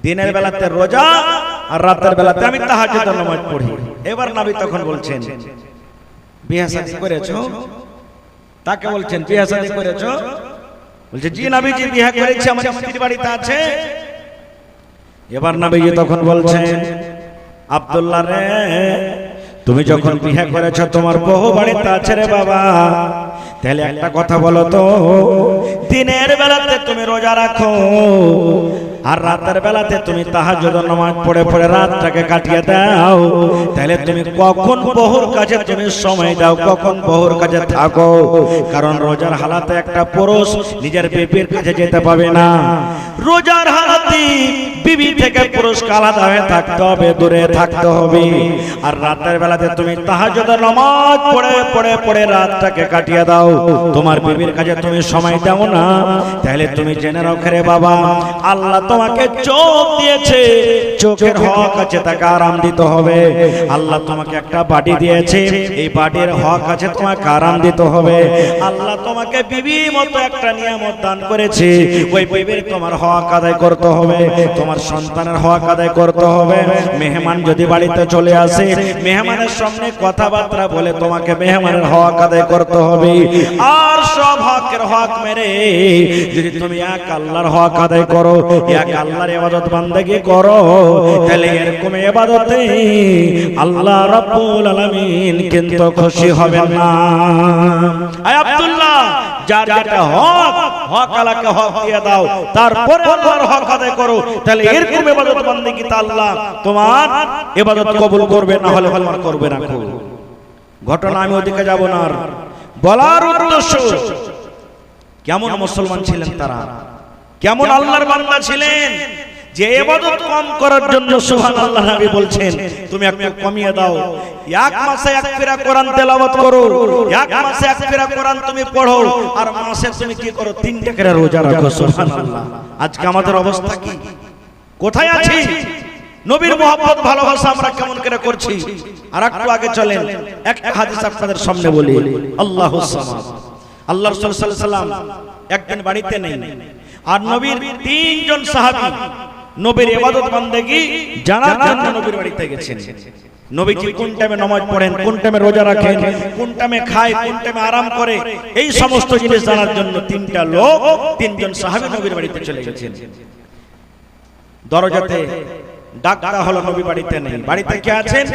দিনের বেলাতে রোজা আর রাতের বেলাতে আমি তাহাজ্জুদের নামাজ পড়ি। এবার নবী তখন বলছেন বিয়ে শাদী করেছো? তাকে বলছেন বিয়ে শাদী করেছো? বলছে জি নবীজি বিয়ে করেছি, আমার স্ত্রীর বাড়িতে আছে। এবার নবীজি তখন বলছেন আব্দুল্লাহ রে তুমি যখন বিয়ে করেছো তোমার বহু বাড়িতে আছে রে বাবা, তাহলে একটা কথা বলো তো, দিনের বেলাতে তুমি রোজা রাখো আর রাতের বেলাতে তুমি তাহাজ্জুদ নামাজ পড়ে পড়ে রাতটাকে কাটিয়ে দাও, তাহলে তুমি কখন বহুর কাছে তুমি সময় দাও, কখন বহুর কাছে থাকো? কারণ রোজার হালাতে একটা পুরুষ নিজের বিবির কাছে যেতে পাবে না। রোজার হালাতে বিবি থেকে পুরুষকে আলাদা হয়ে থাকতে হবে, দূরে থাকতে হবে। আর রাতের বেলাতে তুমি তাহাজ্জুদ নামাজ পড়ে পড়ে পড়ে রাতটাকে কাটিয়ে দাও, তোমার বিবির কাছে তুমি সময় দাও না, তাহলে তুমি জেনে রাখো রে বাবা, আল্লাহ তোমাকে চোখ দিয়েছে, চোখের হক আছে, তাকে আরাম দিতে হবে। আল্লাহ তোমাকে একটা বাড়ি দিয়েছে, এই বাড়ির হক আছে, তোমাকে আরাম দিতে হবে। আল্লাহ তোমাকে বিবি মতো একটা নিয়ামত দান করেছে, ওই বিবির তোমার হক আদায় করতে হবে, তোমার সন্তানের হক আদায় করতে হবে। মেহমান যদি বাড়িতে চলে আসে, মেহমানের সামনে কথাবার্তা বলে তোমাকে মেহমানের হক আদায় করতে হবে। আর সব হকের হক মেরে যদি তুমি এক আল্লাহর হক আদায় করো, এক আল্লাহর ইবাদত বান্দেগি করো, তাহলে এরকম ইবাদতে আল্লাহ রাব্বুল আলামিন কিন্তু খুশি হবেন না। আয় আব্দুল্লাহ, যার যেটা হক, হক আল্লাহকে হক দিয়ে দাও, তারপরে আল্লাহর হক আদায় করো, তাহলে এরকম ইবাদত বান্দেগি তা আল্লাহ তোমার ইবাদত কবুল করবে, না হলে তোমার করবে না। ঘটনা আমি ওদিকে যাব না, আর বলার উদ্দেশ্য কেমন মুসলমান ছিলেন তারা, কেমন আল্লাহর বান্দা ছিলেন, যে ইবাদত কম করার জন্য সুবহানাল্লাহ নবী বলছেন তুমি একটু কমিয়ে দাও। এক মাসে এক ফিরা কোরআন তেলাওয়াত করো, এক মাসে এক ফিরা কোরআন তুমি পড়ো, আর মাসে তুমি কি করো? 3টা করে রোজা রাখো। সুবহানাল্লাহ। আজকে আমাদের অবস্থা কি, কোথায় আছি? নবীর মহব্বত ভালোবাসা আমরা কেমন করে করছি? আর একটু আগে চলেন, একটা হাদিস আপনাদের সামনে বলি। আল্লাহুস সামাদ, আল্লাহ রাসূল সাল্লাল্লাহু আলাইহি ওয়াসাল্লাম একদিন বাড়িতে নেই, আর নবীর 3 জন সাহাবী নবীর ইবাদত বান্দেগি জানার জন্য নবীর বাড়িতে গেছেন। নবীজি কোন টাইমে নামাজ পড়েন, কোন টাইমে রোজা রাখেন, কোন টাইমে খায়, কোন টাইমে আরাম করে, এই সমস্ত জিনিস জানার জন্য 3টা লোক, 3 জন সাহাবী নবীর বাড়িতে চলে গেছেন। দরজাতে ডাক দেওয়া হলো, নবী বাড়িতে নেই। বাড়িতে কে আছেন?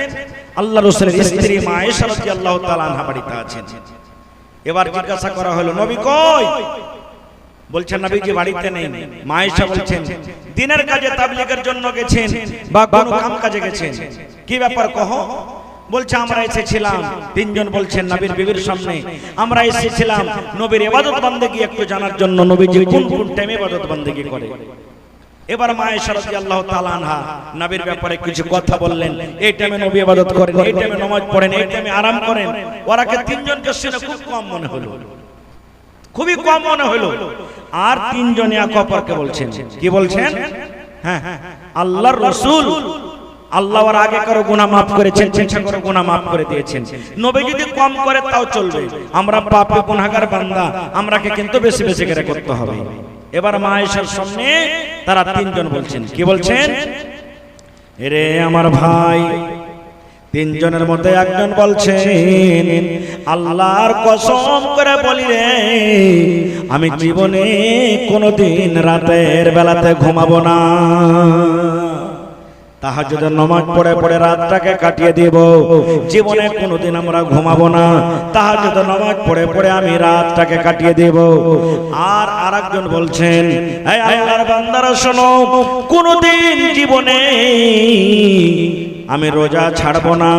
আল্লাহ রাসূলের স্ত্রী মা আয়েশা রাদিয়াল্লাহু তাআলা আনহা বাড়িতে আছেন। এবার জিজ্ঞাসা করা হলো, নবী কই? বলছেন নবীজি বাড়িতে নেই। মা আয়েশা বলছেন দিনের কাজে তাবলীগের জন্য গেছেন বা কোনো কাম কাজে গেছেন, কি ব্যাপার কহ? বলছে আমরা এসেছিলাম, 3 জন বলছেন নবীর বিবির সামনে, আমরা এসেছিলাম নবীর ইবাদত বান্দেগি একটু জানার জন্য, নবীজি কোন কোন টাইমে ইবাদত বান্দেগি করে। এবার মা আয়েশা রাদিয়াল্লাহু তাআলা আনহা নবীর ব্যাপারে কিছু কথা বললেন, এই টাইমে নবী ইবাদত করেন, এই টাইমে নামাজ পড়েন, এই টাইমে আরাম করেন। ওরাকে 3 জনকে শুনে খুব কম মনে হলো, খুবই কম মনে হলো। আর 3 জন এক অপরকে বলছেন, কি বলছেন? হ্যাঁ, আল্লাহর রাসূল, আল্লাহ ওর আগে কারো গুনাহ maaf করেছেন, পিছে কারো গুনাহ maaf করে দিয়েছেন। নবী যদি কম করে তাও চলবে, আমরা পাপী গুনাহগার বান্দা, আমরাকে কিন্তু বেশি বেশি করে করতে হবে। এবার মা আয়েশার সামনে তারা 3 জন বলছেন, কি বলছেন? এরে আমার ভাই, 3 জনের মধ্যে একজন বলছেন, আল্লাহর কসম করে বলি রে, আমি জীবনে কোনোদিন রাতের বেলাতে ঘুমাবো না, তাহাজ্জুদের নামাজ পড়ে পড়ে রাতটাকে কাটিয়ে দেব, জীবনে কোনোদিন আমরা ঘুমাবো না, তাহাজ্জুদের নামাজ পড়ে পড়ে আমি রাতটাকে কাটিয়ে দেব। আর আরেকজন বলছেন, এই আল্লাহর বান্দারা শোনো, কোনোদিন জীবনে আমি রোজা ছাড়বো না,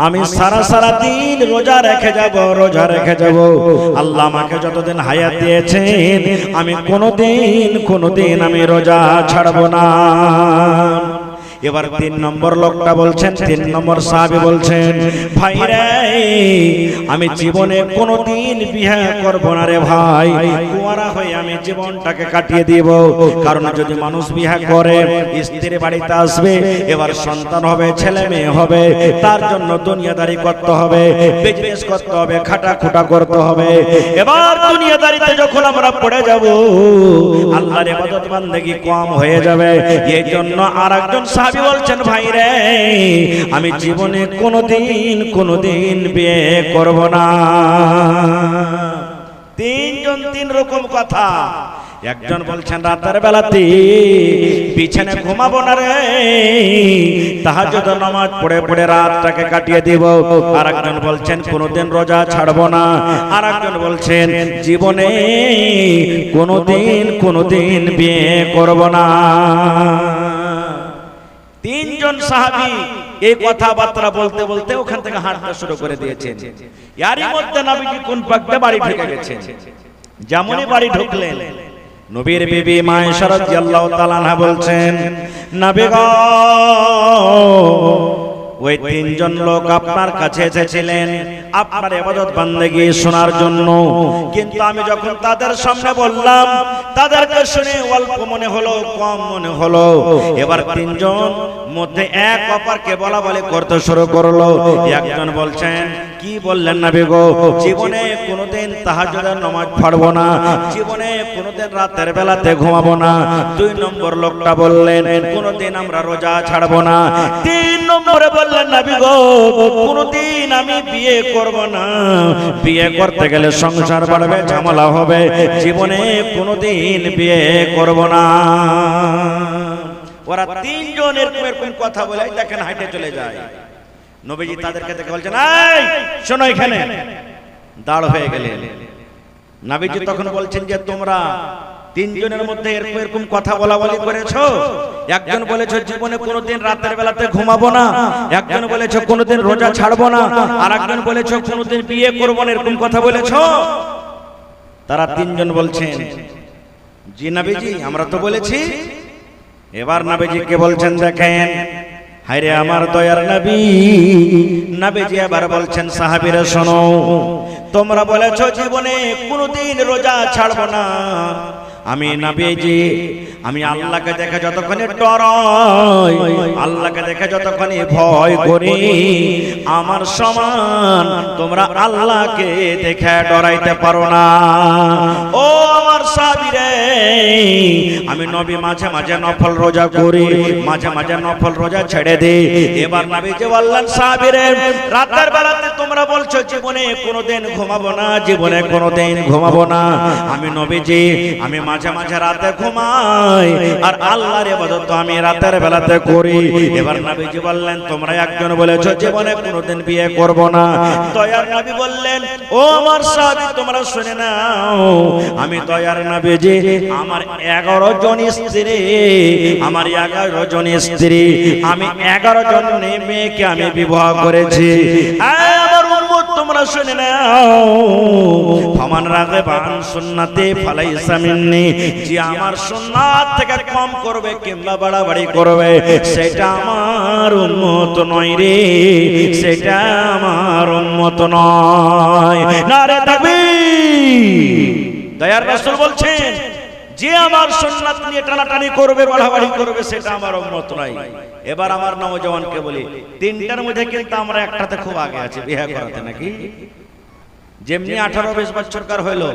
আমি সারা দিন রোজা রেখে যাব, রোজা রেখে যাব। আল্লাহ আমাকে যতদিন হায়াত দিয়েছেন, আমি কোনোদিন আমি রোজা ছাড়বো না। এবার 3 নম্বর লোকটা বলছেন, 3 নম্বর সাহাবী বলছেন, ভাই রে, আমি জীবনে কোনোদিন বিয়ে করব না রে ভাই, কুঁয়ারা হয়ে আমি জীবনটাকে কাটিয়ে দিব। কারণ যদি মানুষ বিয়ে করে, স্ত্রী বাড়িতে আসবে, এবার সন্তান হবে, ছেলে মেয়ে হবে, তার জন্য দুনিয়াদারি করতে হবে, বিজনেস করতে হবে, খাটাখুটা করতে হবে। এবার দুনিয়াদারিতে যখন আমরা পড়ে যাব, আল্লাহর ইবাদত বান্দেগি কম হয়ে যাবে। এই জন্য আরেকজন সাহাবী বলছেন, ভাই রে, আমি জীবনে কোনোদিন বিয়ে করব না। 3 জন 3 রকম কথা। একজন বলছেন রাতের বেলাতে বিছানায় ঘুমাবো না রে, তাহাজ্জুদের নামাজ পড়ে পড়ে রাতটাকে কাটিয়ে দিব। আর একজন বলছেন কোনোদিন রোজা ছাড়বো না। আর একজন বলছেন জীবনে কোনোদিন বিয়ে করব না। তিনজন সাহাবী এই কথাবার্তা বলতে বলতে ওখান থেকে হাঁটতে শুরু করে দিয়েছেন। এরই মধ্যে নবীজি কোন পাকতে বাড়ি ঢুকে গেছেন। যেমনই বাড়ি ঢুকলেন, নবীর বিবি মা আয়েশা রাদিয়াল্লাহু তাআলা আনহা বলছেন, নবী গো, ওই তিনজন লোক আপনার কাছে এসেছিলেন আপনার ইবাদত বান্দেগী শোনার জন্য, কিন্তু আমি যখন তাদের সামনে বললাম তাদেরকে শুনে অল্প মনে হলো, কম মনে হলো। এবার তিনজন মধ্যে এক অপরকে বলা বলি করতে শুরু করলো। একজন বলছেন, কি বললেন নবী গো, জীবনে কোনোদিন তাহাজ্জুদের নামাজ পড়বো না, জীবনে কোনোদিন রাতের বেলাতে ঘুমাবো না। দুই নম্বর লোকটা বললেন, কোনোদিন আমরা রোজা ছাড়বো না। তিন নম্বরে বললেন, নবী গো, কোনোদিন আমি বিয়ে করব না, বিয়ে করতে গেলে সংসার বাড়বে, ঝামেলা হবে, জীবনে কোনোদিন বিয়ে করব না। ওরা তিনজন এরকম কথা বলে দেখেন হাঁটে চলে যায়। নবীজি তাদেরকে দেখে বলছেন, এই শোনো, এখানে দাঁড় হয়ে গেলেন। নবীজি তখন বলছেন যে তোমরা তিনজনের মধ্যে এরকম কথা বলা বলি করেছো। একজন বলেছো জীবনে কোনোদিন রাতের বেলাতে ঘুমাবো না, একজন বলেছো কোনোদিন রোজা ছাড়বো না, আর একজন বলেছো কোনোদিন বিয়ে করবো না, এরকম কথা বলেছো। তারা তিনজন বলছেন, জি নবীজি, আমরা তো বলেছি। এবার নবীজি কে বলছেন দেখেন, হায়রে আমার দয়ার নবী। নবীজি আবার বলছেন, সাহাবীরা শোনো, তোমরা বলেছো জীবনে কোনোদিন রোজা ছাড়বো না। আমি নবীজি, আমি আল্লাহকে দেখে যতক্ষণে ডরাই, আল্লাহকে দেখে যতক্ষণে ভয় করি, আমার সমান তোমরা আল্লাহকে দেখে ডরাইতে পারো না। ও আমার সাহাবীরে, আমি নবী মাঝে মাঝে নফল রোজা করি, মাঝে মাঝে নফল রোজা ছেড়ে দিই। এবার নবীজি বললেন, সাহাবীরে, রাতের বেলাতে তোমরা বলছো জীবনে কোনোদিন ঘুমাবো না, জীবনে কোনোদিন ঘুমাবো না। আমি নবীজি, আমি মাঝে মাঝে রাতে ঘুমাই, আর আল্লাহর ইবাদত আমি রাতের বেলাতে করি। এবার নবীজি বললেন, তোমরা একজন বলেছো জীবনে কোনোদিন বিয়ে করব না। দয়ার নবী বললেন, ও আমার সাহাবী, তোমরা শুনে নাও, আমি দয়ার নবীজি, আমার 11 জন স্ত্রী, আমার 11 জন স্ত্রী, আমি 11 জন মেয়েকে আমি বিবাহ করেছি। আমার উম্মত তোমরা শুনে নাও, ফামান রাগিবা আন সুন্নতি ফালাইসা মিন্নি, যে আমার সুন্নাত থেকে কম করবে কিংবা বাড়াবাড়ি করবে, সেটা আমার উম্মত নয় রে, সেটা আমার উম্মত নয়। নারে তাকবীর। দয়ার রাসূল বলছেন, যে আমার সুন্নাত নিয়ে টানাটানি করবে, বাড়াবাড়ি করবে, সেটা আমার উম্মত নয়। এবার আমার নওজওয়ানকে বলি, তিনটার মধ্যে কিন্তু আমরা একটাতে খুব আগে আছি, বিয়ে করাতে নাকি। যেমনি 18-20 বছরকার হইলো,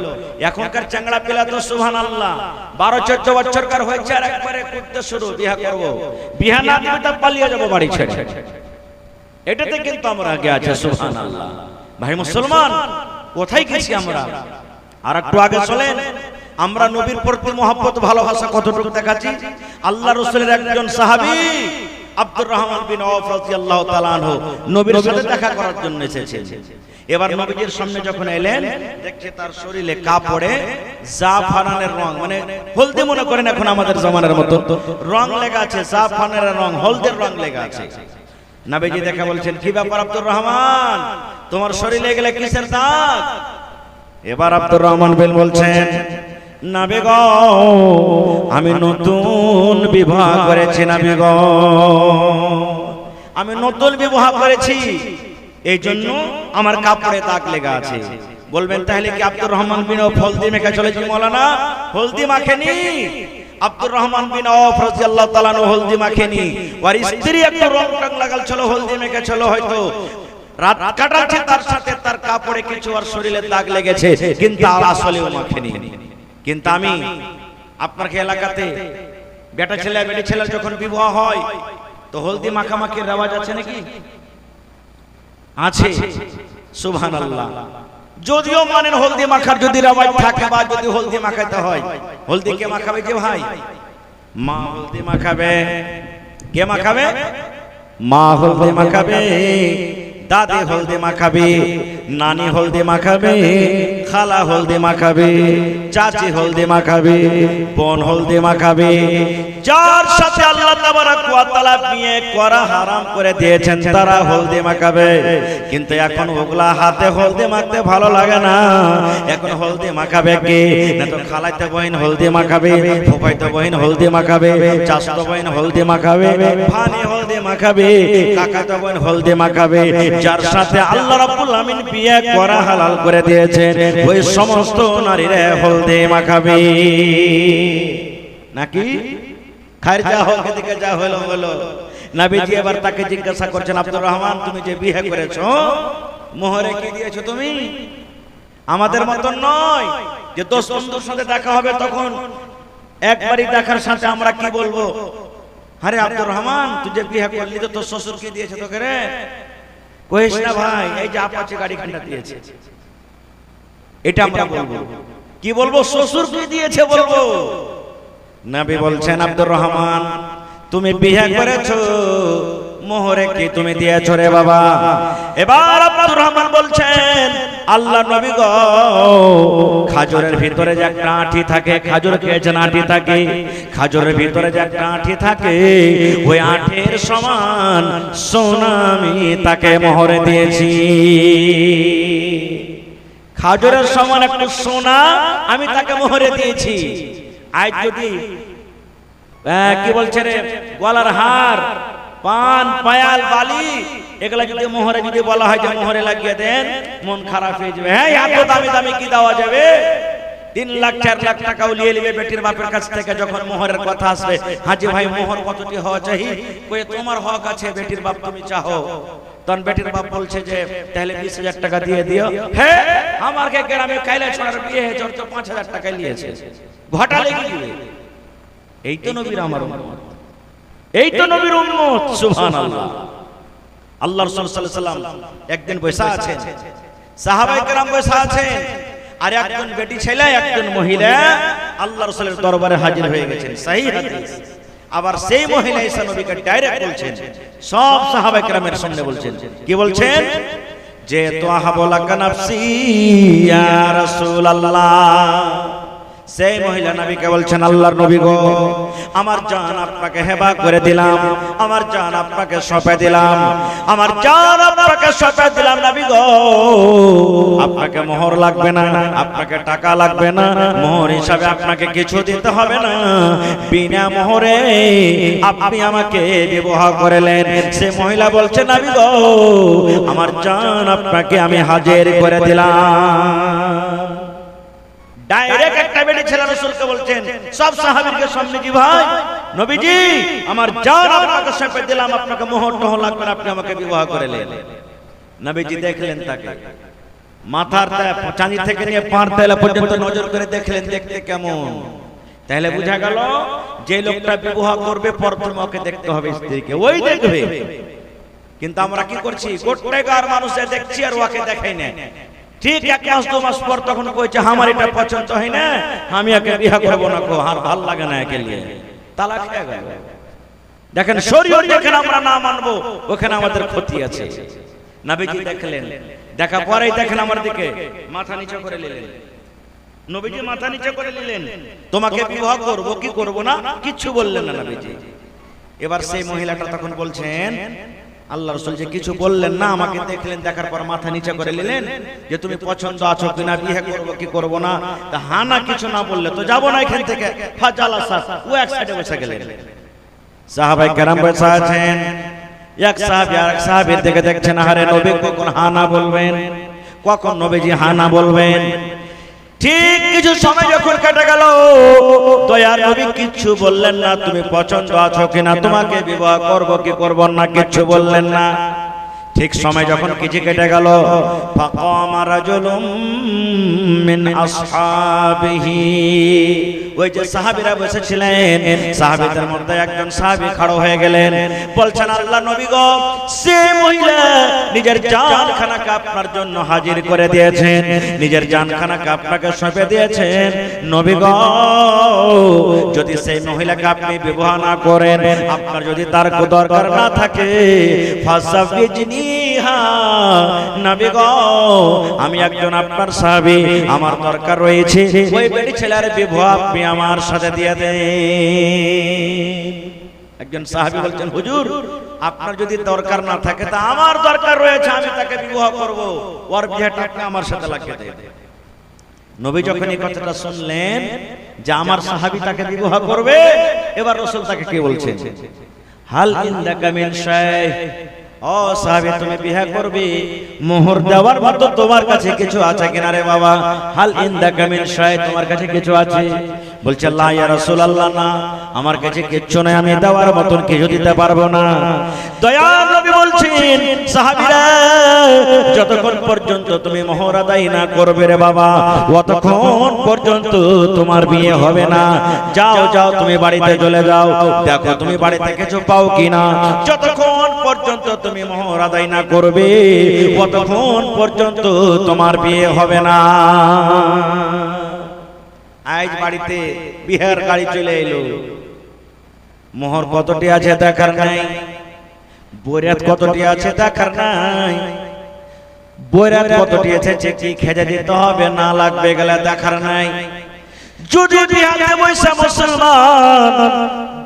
এখনকার চাংড়া পিলা তো সুবহানাল্লাহ 12-14 বছরকার হয়েছে, আর একবারে করতে শুরু, বিয়ে করব, বিয়ে না দিলে তো পালিয়ে যাব বাড়ি ছেড়ে। এটাতে কিন্তু আমরা আগে আছে, সুবহানাল্লাহ। ভাই মুসলমান, কোথায় গেছি আমরা? আর একটু আগে চলেন, আমরা নবীর প্রতি মহব্বত ভালোবাসা কতটুকু দেখাচ্ছি। আল্লাহ রাসূলের একজন সাহাবী আব্দুর রহমান বিন আওফ রাদিয়াল্লাহু তাআলা আনহু নবীর সাথে দেখা করার জন্য এসেছেন। এবার নবীজির সামনে যখন এলেন, দেখছে তার শরীরে কাপড়ে জাফরানের রং, মানে হলদে মনে করেন এখন আমাদের জামানার মতো রং লেগে আছে, জাফরানের রং, হলদের রং লেগে আছে। নবীজি দেখা বলছেন, কি ব্যাপার আব্দুর রহমান, তোমার শরীরে গেলে কিসের দাগ? এবার আব্দুর রহমান বিন বলছেন, নবী গো, আমি নতুন বিবাহ করেছি, নবী গো, আমি নতুন বিবাহ করেছি, এই জন্য আমার কাপড়ে দাগ লেগে আছে। বলবেন তাহলে কি আব্দুর রহমান বিন আওফ হলদি মেখে চলেছি? মৌলানা, হলদি মাখেনি। আব্দুর রহমান বিন আওফ রাদিয়াল্লাহু তাআলা আনহু হলদি মাখেনি, আর স্ত্রী একটু রং টং লাগাল ছিল, হলদি মেখে ছিল, হয়তো রাত কাটাচ্ছে, তার সাথে তার কাপড়ে কিছু আর শরীরে দাগ লেগেছে, কিন্তু আসলেও মাখেনি। কিন্তু আমি আপনার এলাকাতে বেটা ছেলে বেটি ছেলের যখন বিবাহ হয়, তো হলদি মাখামাখির রেওয়াজ আছে নাকি? আছে, সুবহানাল্লাহ। যদিও মানেন হলদি মাখার যদি রেওয়াজ থাকে বা যদি হলদি মাখাতে হয়, হলদি কে মাখাবে? যে ভাই, মা হলদি মাখাবে। কে মাখাবে? মা হলদে মাখাবে, দাদি হলদে মাখাবে, নানি হলদে মাখাবে, খালা হলদে মাখাবে, চাচি হলদে মাখাবে, বোন হলদে মাখাবে। যার সাথে আল্লাহ তাবারক ওয়া তাআলা বিয়ে করা হারাম করে দিয়েছেন তারা হলদে মাখাবে। কিন্তু এখন ওগুলা হাতে হলদে মাখতে ভালো লাগে না। এখন হলদে মাখাবে কে? না তো খালাইতে বহিন হলদে মাখাবে, ফুফাইতে বহিন হলদে মাখাবে, চাচাতো বহিন হলদে মাখাবে, ভানি হলদে মাখাবে, কাকাতো বহিন হলদে মাখাবে। যার সাথে আল্লাহ রাব্বুল আমিন বিয়ে করা হালাল করে দিয়েছেন ওই সমস্ত নারীরা হলদে মাখাবে নাকি? খায়ের যা হোক এদিকে যা হলো হলো। নবীজি এবার তাকে জিজ্ঞাসা করছেন, আব্দুর রহমান তুমি যে বিয়ে করেছো মোহরে কি দিয়েছো তুমি? আমাদের মতন নয় যে দোস্ত বন্ধুর সাথে দেখা হবে তখন একবারই দেখার সাথে আমরা কি বলবো, আরে আব্দুর রহমান তুই যে বিয়ে করলি তো তোর শ্বশুর কি দিয়েছে তোকে রে? কইস না ভাই এই যে আপাচে গাড়ি খান্ডা দিয়েছে, এটা আমরা বলবো। কি বলবো? শ্বশুর কি দিয়েছে বলবো। নবী বলছেন, আব্দুর রহমান তুমি বিয়ে করেছো মোহরে কি তুমি দিয়েছো রে বাবা? এবার আব্দুর রহমান বলছেন, আল্লাহ নবী গো, খাজুরের ভিতরে যে একটা আঁটি থাকে, খাজুর খেয়েছেন আঁটি থাকে, খাজুরের ভিতরে যে একটা আঁটি থাকে ওই আঁটির সমান সোনা আমি তাকে মোহরে দিয়েছি। খাজুরের সমান একটু সোনা আমি তাকে মোহরে দিয়েছি। আজ যদি কি বলছে রে গলার হার, পান, পায়াল, বালি এগুলা যদি মোহরে যদি বলা হয় যে মোহরে লাগিয়ে দেন, মন খারাপ হয়ে যাবে। হ্যাঁ এত দামি দামি কি দেওয়া যাবে? 3 লাখ 4 লাখ টাকা উলিয়ে নেবে বেটির বাপের কাছ থেকে। যখন মোহরের কথা আসবে, হাজি ভাই মোহর কতটি হওয়া চাই? কই তোমার হক আছে বেটির বাপ তুমি চাও। তখন বেটির বাপ বলছে যে তাহলে 20,000 টাকা দিয়ে দিও। হ্যাঁ আমার কে গ্রামে কাইলা ছড়ার বিয়ে হয়েছে তো 5,000 টাকা নিয়েছে, ঘটালে কি দিবে? এই তো নবীর আমার উম্মত, এই তো নবীর উম্মত। সুবহানাল্লাহ। আল্লাহ রাসূল সাল্লাল্লাহু আলাইহি ওয়াসাল্লাম একদিন বসে আছেন, সাহাবায়ে কেরাম বসে আছেন, আর একজন বেটি ছেলে একজন মহিলা আল্লাহ রাসূলের দরবারে হাজির হয়ে গেছেন। সহিহ হাদিস। আবার সেই মহিলা ঈসা নবীকে ডাইরেক্ট বলছেন, সব সাহাবায়ে কেরামের সামনে বলছেন, কি বলছেন? যে তোয়াহাবু লাকা নাফসি ইয়া রাসূলুল্লাহ। সেই মহিলা নবীকে বলছেন, আল্লাহর নবী গো, আমার জান আপনাকে হেবা করে দিলাম, আমার জান আপনাকে সঁপে দিলাম, আমার জান আপনাকে সঁপে দিলাম নবী গো। আপনাকে মোহর লাগবে না, আপনাকে টাকা লাগবে না, মোহর হিসাবে আপনাকে কিছু দিতে হবে না, বিনা মোহরে আপনি আমাকে বিবাহ করলেন। সে মহিলা বলছে, নবী গো, আমার জান আপনাকে আমি হাজির করে দিলাম। ডাইরেক্ট একটা বেটি ছেলে রাসূলকে বলছেন, সব সাহাবীদের সামনে, কি ভাই নবীজি আমার জান আপনাকে সঁপে দিলাম, আপনাকে মোহর টহর লাগবে না, আপনি আমাকে বিবাহ করলেন। নবীজি দেখলেন তাকে, মাথার চাঁদি থেকে নিয়ে পাঁড় তেলা পর্যন্ত নজর করে দেখলেন, দেখতে কেমন। তাহলে বোঝা গেল যে লোকটা বিবাহ করবে প্রথমে ওকে দেখতে হবে, স্ত্রীকে ওই দেখবে। কিন্তু আমরা কি করছি, গোটাগার মানুষে দেখছি আর ওকে দেখাই না। ঠিক 1 মাস 2 মাস পর তখন কইছে আমার এটা পছন্দ হয় না, আমি একে বিয়ে করব না, কো আর ভাল লাগে না একে নিয়ে, তালাক হয়ে গেল। দেখেন শরীয়ত যেখানে আমরা না মানবো ওখানে আমাদের ক্ষতি আছে। নবীজি দেখলেন, দেখা পরেই দেখেন আমার দিকে মাথা নিচু করে নিলেন। নবীজি মাথা নিচু করে নিলেন, তোমাকে বিবাহ করব কি করব না কিছু বললেন না নবীজি। এবার সেই মহিলাটা তখন বলছেন, আল্লাহ রাসূল যে কিছু বললেন না, আমাকে দেখলেন, দেখার পর মাথা নিচু করে নিলেন যে তুমি পছন্দ আছো কিনা, বিয়ে করব কি করব না। তা হানা কিছু না বললে তো যাব না এখান থেকে। ফাজালাসা, ও এক সাইডে বসে গেলেন। সাহাবায়ে কেরাম বসে আছেন, এক সাহাবী আর এক সাহাবীর দিকে দেখছেন, আরে নবী কখন হানা বলবেন, কখন নবীজি হানা বলবেন। ঠিক কিছু সময় যখন কেটে গেল, দয়ার নবী কিচ্ছু বললেন না, তুমি পছন্দ আছো কিনা, তোমাকে বিবাহ করব কি করব না কিচ্ছু বললেন না। ঠিক সময় যখন কিছু কেটে গেল, ফাকামা রাজুলুম মিন আসহাবিহি, ওই যে সাহাবীরা বসেছিলেন, সাহাবীদের মধ্যে একজন সাহাবী খাড়া হয়ে গেলেন, বলছেন আল্লাহ নবী গো, সে মহিলা নিজের জানখানাকে আপনার জন্য হাজির করে দিয়েছেন, নিজের জানখানাকে আপনাকে সঁপে দিয়েছেন। নবী গো, যদি সেই মহিলাকে আপনি বিবাহ না করেন, আপনার যদি তার দরকার না থাকে, ফাসাফিজনিহা, নবী গো, আমি একজন আপনার সাহাবী, আমার দরকার রয়েছে, ওই বেটি ছেলের বিবাহ আপনি আমার সাথে দিয়ে দেন। একজন সাহাবী বলছেন, হুজুর আপনার যদি দরকার না থাকে, তা আমার দরকার রয়েছে, আমি তাকে বিবাহ করব, ওর বিয়েটা আপনি আমার সাথে লাগিয়ে দেন। নবী যখন এই কথাটা শুনলেন যে আমার সাহাবী তাকে বিবাহ করবে, এবার রাসূল তাকে কি বলছেন, হাল ইনদাকা মিন শাই, ও সাহাবী তুমি বিয়ে করবে, মোহর দেওয়ার মতো তোমার কাছে কিছু আছে কিনা রে বাবা? হাল ইনদাকা মিন শাই, তোমার কাছে কিছু আছে? বলছে লা ইয়া রাসূলুল্লাহ, না আমার কাছে কিচ্ছু নাই, আমি দেওয়ার মতন কিছু দিতে পারবো না। দয়ার নবী বলছেন, সাহাবীরা যতক্ষণ পর্যন্ত তুমি মোহর আদায় না করবে রে বাবা, ততক্ষণ পর্যন্ত তোমার বিয়ে হবে না। যাও যাও, তুমি বাড়িতে চলে যাও, দেখো তুমি বাড়িতে কিছু পাও কিনা। যতক্ষণ পর্যন্ত তুমি মোহর আদায় না করবে, ততক্ষণ পর্যন্ত তোমার বিয়ে হবে না। আজ বাড়িতে বিহার গাড়ি চলে এলো, মোহর কতটি আছে দেখার নাই, বৈরাত কতটি আছে দেখার নাই, বৈরাত কতটি আছে চেকি খেজে দিতে হবে না লাগবে গেলে দেখার নাই। যদি বিহারে বৈশা মুসলমান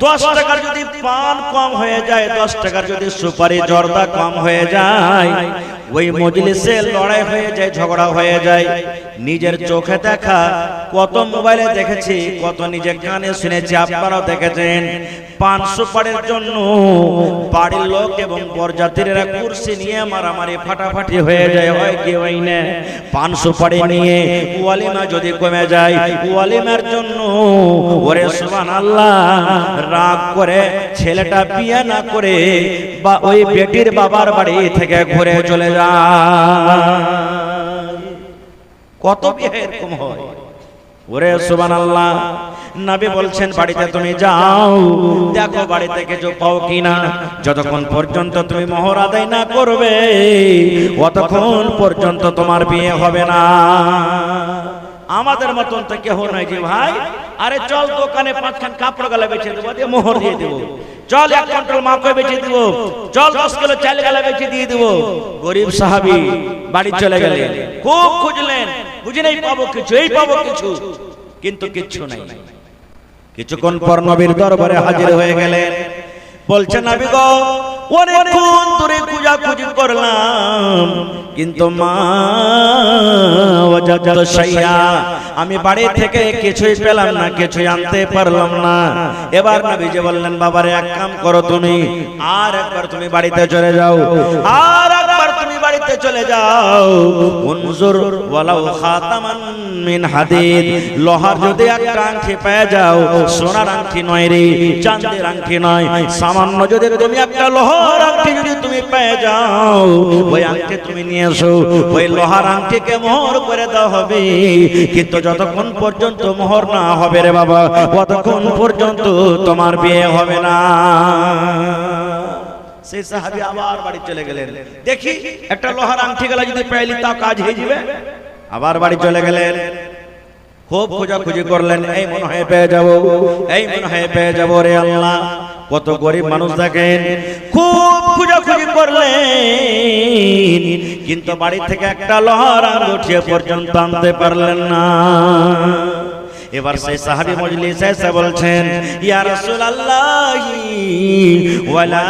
10 টাকার যদি পান কম হয়ে যায়, 10 টাকার যদি সুপারি জর্দা কম হয়ে যায়, ওই মজলিসে লড়াই হয়ে যায়, ঝগড়া হয়ে যায়। নিজের চোখে দেখা, কত মোবাইলে দেখেছি, কত নিজের কানে শুনেছি, আপনারাও দেখেছেন, পান সুপারির জন্য বাড়ির লোক এবং বরযাত্রীরা কুরসি নিয়ে মারামারি ফাটাফাটি হয়ে যায়। হয় কি হয় না? পান সুপারি নিয়ে ওয়ালিমা যদি কমে যায়, ওয়ালিমার জন্য ওরে সুবহানাল্লাহ রাগ করে ছেলেটা বিয়ে না করে বা ওই বেটির বাবার বাড়ি থেকে ঘুরে চলে যায়। কত বিয়ে এরকম হয়, ওরে সুবহানাল্লাহ। নবী বলছেন বাড়িতে তুমি যাও, দেখো বাড়িতে কিছু পাও কিনা। যতক্ষণ পর্যন্ত তুমি মোহর আদায় না করবে, ততক্ষণ পর্যন্ত তোমার বিয়ে হবে না। আমাদের মতন তো কেউ নাই যে ভাই আরে চল দোকানে 5খান কাপড় গালা বেচে দেবো, দিয়ে মোহর দিয়ে দেবো, চল 1 কুইন্টাল মাকে বেচে দিব, চল 10 কিলো চাল গালা বেচে দিয়ে দিব। গরিব সাহাবী বাড়ি চলে গেলেন, খুব খুঁজলেন, বুঝি নাই পাবো কিছু, এই পাবো কিছু, কিন্তু কিচ্ছু নাই। কিছুক্ষণ পর নবীর দরবারে হাজির হয়ে গেলেন, বলছে নবী গো, অনেকক্ষণ ধরে খোঁজাখুঁজি করলাম, কিন্তু মা ওয়াজাদতু শাইআ, আমি বাড়ি থেকে কিছুই পেলাম না, কিছুই আনতে পারলাম না। এবার নবীজি বললেন, বাবারে এক কাম করো, তুমি আর একবার তুমি বাড়িতে চলে যাও, আর একবার তুমি বাড়িতে চলে যাও। উনজুর ওয়ালাউ খাতামান মিন হাদিদ, লোহার যদি একটা আংটি পেয়ে যাও, সোনার আংটি নয় রে, চাঁদের আংটি নয়, সামান্য যদি তুমি একটা লোহার আংটি যদি তুমি পেয়ে যাও, ওই আংটি তুমি নিয়ে এসো, ওই লোহার আংটিকে মোহর করে দেওয়া হবে। কিন্তু যতক্ষণ পর্যন্ত মোহর না হবে রে বাবা, ততক্ষণ পর্যন্ত তোমার বিয়ে হবে না। সেই সাহাবী আবার বাড়ি চলে গেলেন, দেখি একটা লোহার আংটি গলা যদি পাইলি তাও কাজ হয়ে যাবে। আবার বাড়ি চলে গেলেন, খুব খোঁজাখুঁজি করলেন, এই মনে হয় পেয়ে যাবো, এই মনে হয় পেয়ে যাবো। রে আল্লাহ, কত গরিব মানুষ দেখেন, খুব খোঁজাখুঁজি করলেন, কিন্তু বাড়ি থেকে একটা লোহার আঙ্গুঠি পর্যন্ত আনতে পারলেন না। এবার সেই সাহাবী মজলিসে এসে বলছেন, ইয়া রাসূলুল্লাহি ওয়ালা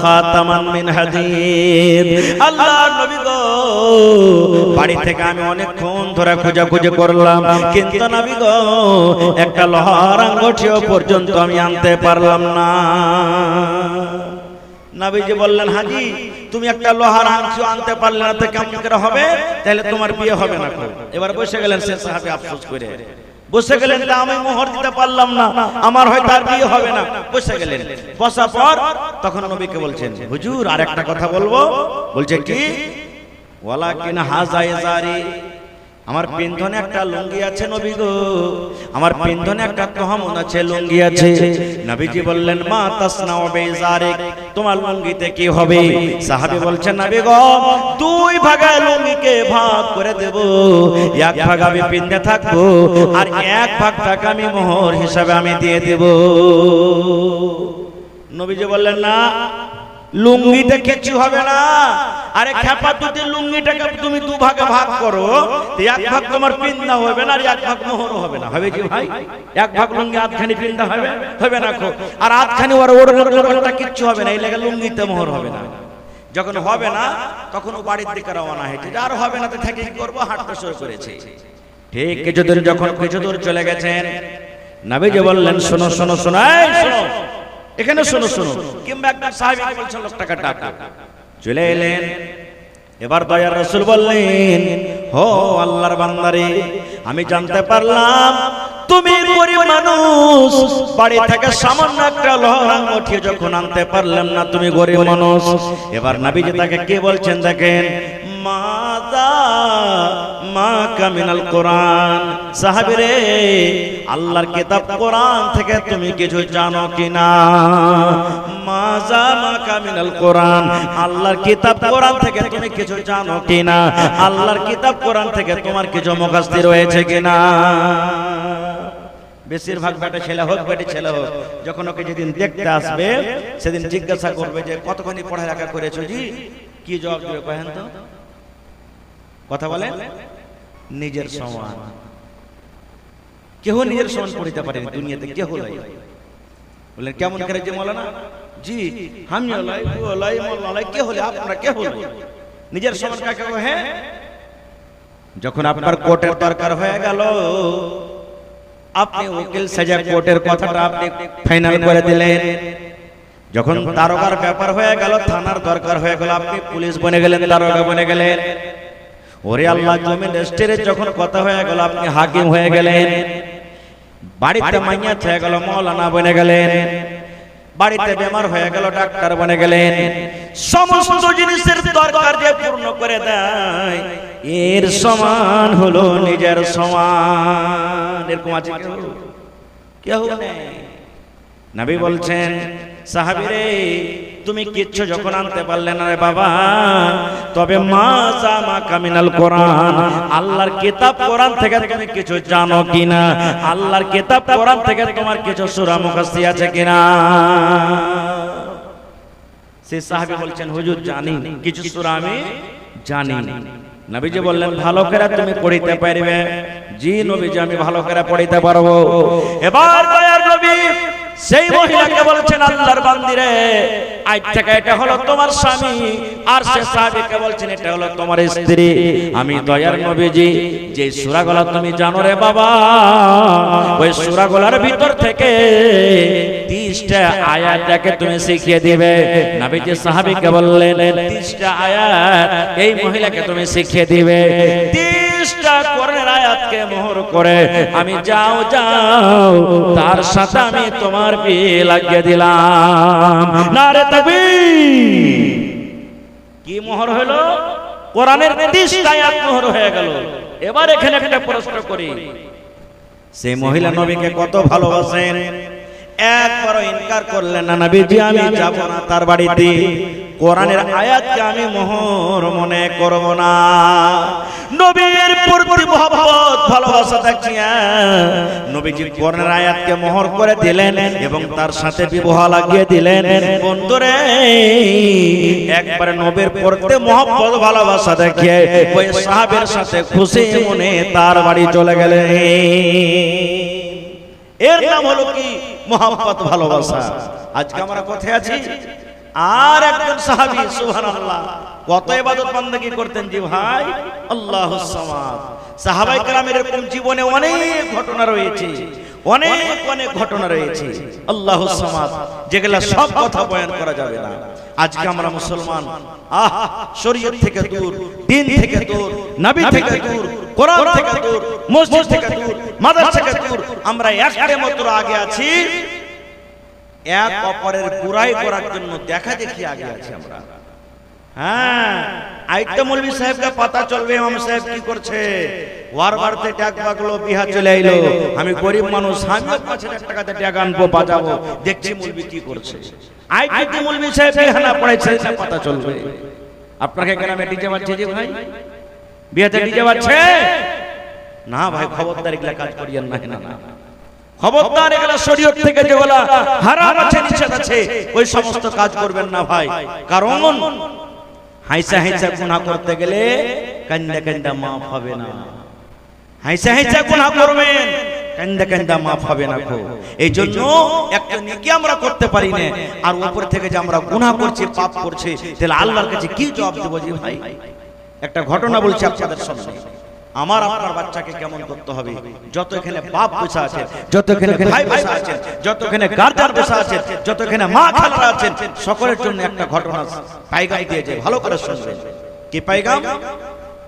খাতামান মিন হাদিদ, আল্লাহর নবী গো, বাড়ি থেকে আমি অনেকক্ষণ ধরে খোঁজাখুঁজি করলাম, কিন্তু নবী গো, একটা লোহার আঙ্গুঠিও পর্যন্ত আমি আনতে পারলাম না। নবীজি বললেন, হাজি তুমি একটা লোহার আংটি আনতে পারলে না তো কেমন করে হবে? তাহলে তোমার বিয়ে হবে না। এবার বসে গেলেন সে সাহাবী আফসোস করে, বসে গেলেন, তা আমি মোহর দিতে পারলাম না, আমার হয়তো আর বিয়ে হবে না। বসে গেলেন, বসার পর তখন নবীকে বলছেন, হুজুর আর একটা কথা বলবো। বলছে কি? ওয়ালাকিন হাযা ইজারি, আমার পিন্ধনে একটা লুঙ্গি আছে নবী গো, আমার পিন্ধনে একটা তহমত আছে, লুঙ্গি আছে। নবীজি বললেন, মা তাসনাউ বিজারিক, তোমার লুঙ্গিতে কি হবে? সাহাবী বলছেন, নবী গো, দুই ভাগে লুঙ্গিকে ভাগ করে দেব, এক ভাগ আমি পিন্ধে থাকবো, আর এক ভাগ টাকা আমি মোহর হিসাবে আমি দিয়ে দেব। নবীজি বললেন, না, লুঙ্গিতে কিছু হবে না। আরে খেপা, যদি লুঙ্গিটাকে তুমি দু ভাগে ভাগ করো, এক ভাগ তোমার পিন্দা হবে না, আর এক ভাগ মোহর হবে না। হবে কি ভাই? এক ভাগ লুঙ্গি আধখানি পিন্দা হবে, হবে না খো, আর আধখানি ওরটা কিচ্ছু হবে না, এই লেগে লুঙ্গিতে মোহর হবে না। যখন হবে না তখন ও বাড়ির দিকে রওনা হয়েছে, আর হবে না তো থেকে কি করবো, হাঁটতে শুরু করেছে। ঠিক কিছু দূর, যখন কিছু দূর চলে গেছেন, নবীজি বললেন, শোনো শোনো শোনো, এই শোনো, এখানে শোনো শোনো। কিংবা একজন সাহাবী বলছেন, লোকটাকে ডাকো। চলে এলেন। এবার দয়ার রাসূল বললেন, হো আল্লাহর বান্দারে, আমি জানতে পারলাম তুমি গরিব মানুষ, বাড়ি থেকে সামান্য একটা লোহার আঙ্গুঠি যখন আনতে পারলাম না, তুমি গরিব মানুষ। এবার নবীজি তাকে কে বলছেন দেখেন, মাযা মাকা মিনাল কোরআন, সাহাবী রে, আল্লাহর কিতাব কোরআন থেকে তুমি কিছু জানো কিনা? মাযা মাকা মিনাল কোরআন, আল্লাহর কিতাব কোরআন থেকে তুমি কিছু জানো কিনা? আল্লাহর কিতাব কোরআন থেকে তোমার কিছু মুখস্থ রয়েছে কিনা? বেশিরভাগ বেটা ছেলে হোক, বেটি ছেলে হোক, যখন ওকে যেদিন দেখতে আসবে সেদিন জিজ্ঞাসা করবে যে কতখানি পড়ালেখা করেছো জি? কি জবাব দেবে কহেন তো? কথা বলেন, নিজের সমান। কেউ নিজের সমান পড়িতে পারেনি দুনিয়াতে, কেউ নাই। বললেন কেমন করে যে মৌলানা জি, আমি ওলাই ও ওলাই মোল্লাই, কে হলে আপনারা কে হলো? নিজের সমান কাকে কয়? হ্যাঁ, যখন আপনার কোর্টের দরকার হয়ে গেল, আপনি উকিল সাজা কোর্টের কথাটা আপনি ফাইনাল করে দিলেন। যখন দারোগার ব্যাপার হয়ে গেল, থানার দরকার হয়ে গেল, আপনি পুলিশ বনে গেলেন, দারোগা বনে গেলেন। ওরে আল্লাহ, জমিন রেজিস্ট্রির যখন কথা হয়ে গেল, আপনি হাকিম হয়ে গেলেন। বাড়িতে মাইয়া হয়ে গেল, মৌলানা বনে গেলেন। বাড়িতে বেমার হয়ে গেল, ডাক্তার বনে গেলেন। সমস্ত জিনিসের দরকার যে পূর্ণ করে দেয়, এর সমান হলো নিজের সমান। এরকম আছে কেউ নেই। নবী বলছেন, সাহাবী রে, তুমি কিচ্ছু যখন আনতে পারলে না রে বাবা, তবে মাযা মাকা মিনাল কোরআন, আল্লাহর কিতাব কোরআন থেকে তুমি কিছু জানো কিনা? আল্লাহর কিতাব কোরআন থেকে তোমার কিছু সূরা মুখস্থ আছে কিনা? সে সাহাবী বলছেন, হুজুর জানি, কিছু সূরা আমি জানি। নবীজি বললেন, ভালো করে তুমি পড়িতে পারবে? জি নবীজি, আমি ভালো করে পড়িতে পারবো। এবার দয়ার নবী সেই মহিলাকে বলছেন, আল্লাহর বান্দিরে, আজ থেকে এটা হলো তোমার স্বামী। আর সে সাহাবীকে বলছেন, এটা হলো তোমার স্ত্রী। আমি দয়ার নবীজি যে সূরাগুলো তুমি জানো রে বাবা, ওই সূরাগুলোর ভিতর থেকে 30টা আয়াতটাকে তুমি শিখিয়ে দিবে। নবীজি সাহাবীকে বললেন, 30টা আয়াত এই মহিলাকে তুমি শিখিয়ে দিবে। 30টা কোরআনের আয়াতকে মোহর করে আমি যাও যাও তার সাথে আমি তোমার বিয়ে লাগিয়ে দিলাম। নারে তাকবীর! কি মোহর হলো? কোরআনের 30টা আয়াত মোহর হয়ে গেল। এবার এখানে একটা প্রশ্ন করি, সেই মহিলা নবীকে কত ভালোবাসেন? একবারও ইনকার করলেন না, নবীজি আমি যাব না তার বাড়িতে, কোরআনের আয়াতকে আমি মোহর মনে করব না। নবীর প্রতি মহব্বত ভালোবাসা দেখছি, নবীজি কোরআনের আয়াতকে মোহর করে দিলেন এবং তার সাথে বিবাহ লাগিয়ে দিলেন। বন্ধুরে, একবারে নবীর প্রতি মহব্বত ভালোবাসা দেখে ওই সাহাবীর সাথে খুশি মনে তার বাড়ি চলে গেলেন। এর নাম হলো কি? মহব্বত, ভালোবাসা। আজকে আমরা কোথায় আছি? আর একজন সাহাবী, সুবহানাল্লাহ, কত ইবাদত বান্দাগি করতেন জি ভাই, আল্লাহুস সামাদ। সাহাবায়ে কেরামের এরকম জীবনে অনেক ঘটনা রয়েছে, অনেক অনেক ঘটনা রয়েছে আল্লাহুস সামাদ, যেগুলা সব কথা বয়ান করা যাবে না। আজকে আমরা মুসলমান শরীয়ত থেকে দূর, দিন থেকে দূর, নবী থেকে দূর, কোরআন থেকে দূর, মসজিদ থেকে দূর, মাদ্রাসা থেকে দূর, আমরা একটা মাত্র আগে আছি, এক অপরের বুরাই করার জন্য দেখা দেখি আগে আছি আমরা। হ্যাঁ, আইতে মৌলভী সাহেবকে পাতা চলবে ইমাম সাহেব কি করছে, ওয়ার বাড়তে ট্যাগ বাগলো, বিহা চলে আইলো, আমি গরিব মানুষ, আমিও ৫০০০ টাকাতে ট্যাগ আনবো, বাজাবো, দেখছি মৌলভী কি করছে। আইতে মৌলভী সাহেব বিহানা পড়াইছে, পাতা চলবে। আপনাকে গ্রামে ডিজে বাজছে যে ভাই, বিহাতে ডিজে বাজছে না ভাই, খবরদার এগুলা কাজ করিয়েন না, না খবরদার, এগুলা শরীয়ত থেকে যেগুলা হারাম আছে, নিষেধ আছে, ওই সমস্ত কাজ করবেন না ভাই। কারণ হাইসা হাইসা গুনাহ করতে গেলে কান্দা কান্দা মাফ হবে না। হাইসা হাইসা গুনাহ করবেন, কান্দা কান্দা মাফ হবে না। এই জন্য একটা নেকি আমরা করতে পারি না, আর উপর থেকে যে আমরা গুনাহ করছি, পাপ করছি, তাহলে আল্লাহর কাছে কি জবাব দেব? জি ভাই, একটা ঘটনা বলছি আপনাদের সামনে। আমার আপনার বাচ্চাকে কেমন করতে হবে, যত এখানে বাপ বসে আছেন, যত এখানে ভাই বসে আছেন, যত এখানে গার্জিয়ান বসে আছেন, যত এখানে মা খালারা আছেন, সকলের জন্য একটা ঘটনা পায়গাম দিয়েছে, ভালো করে শুনবেন। কি পায়গাম?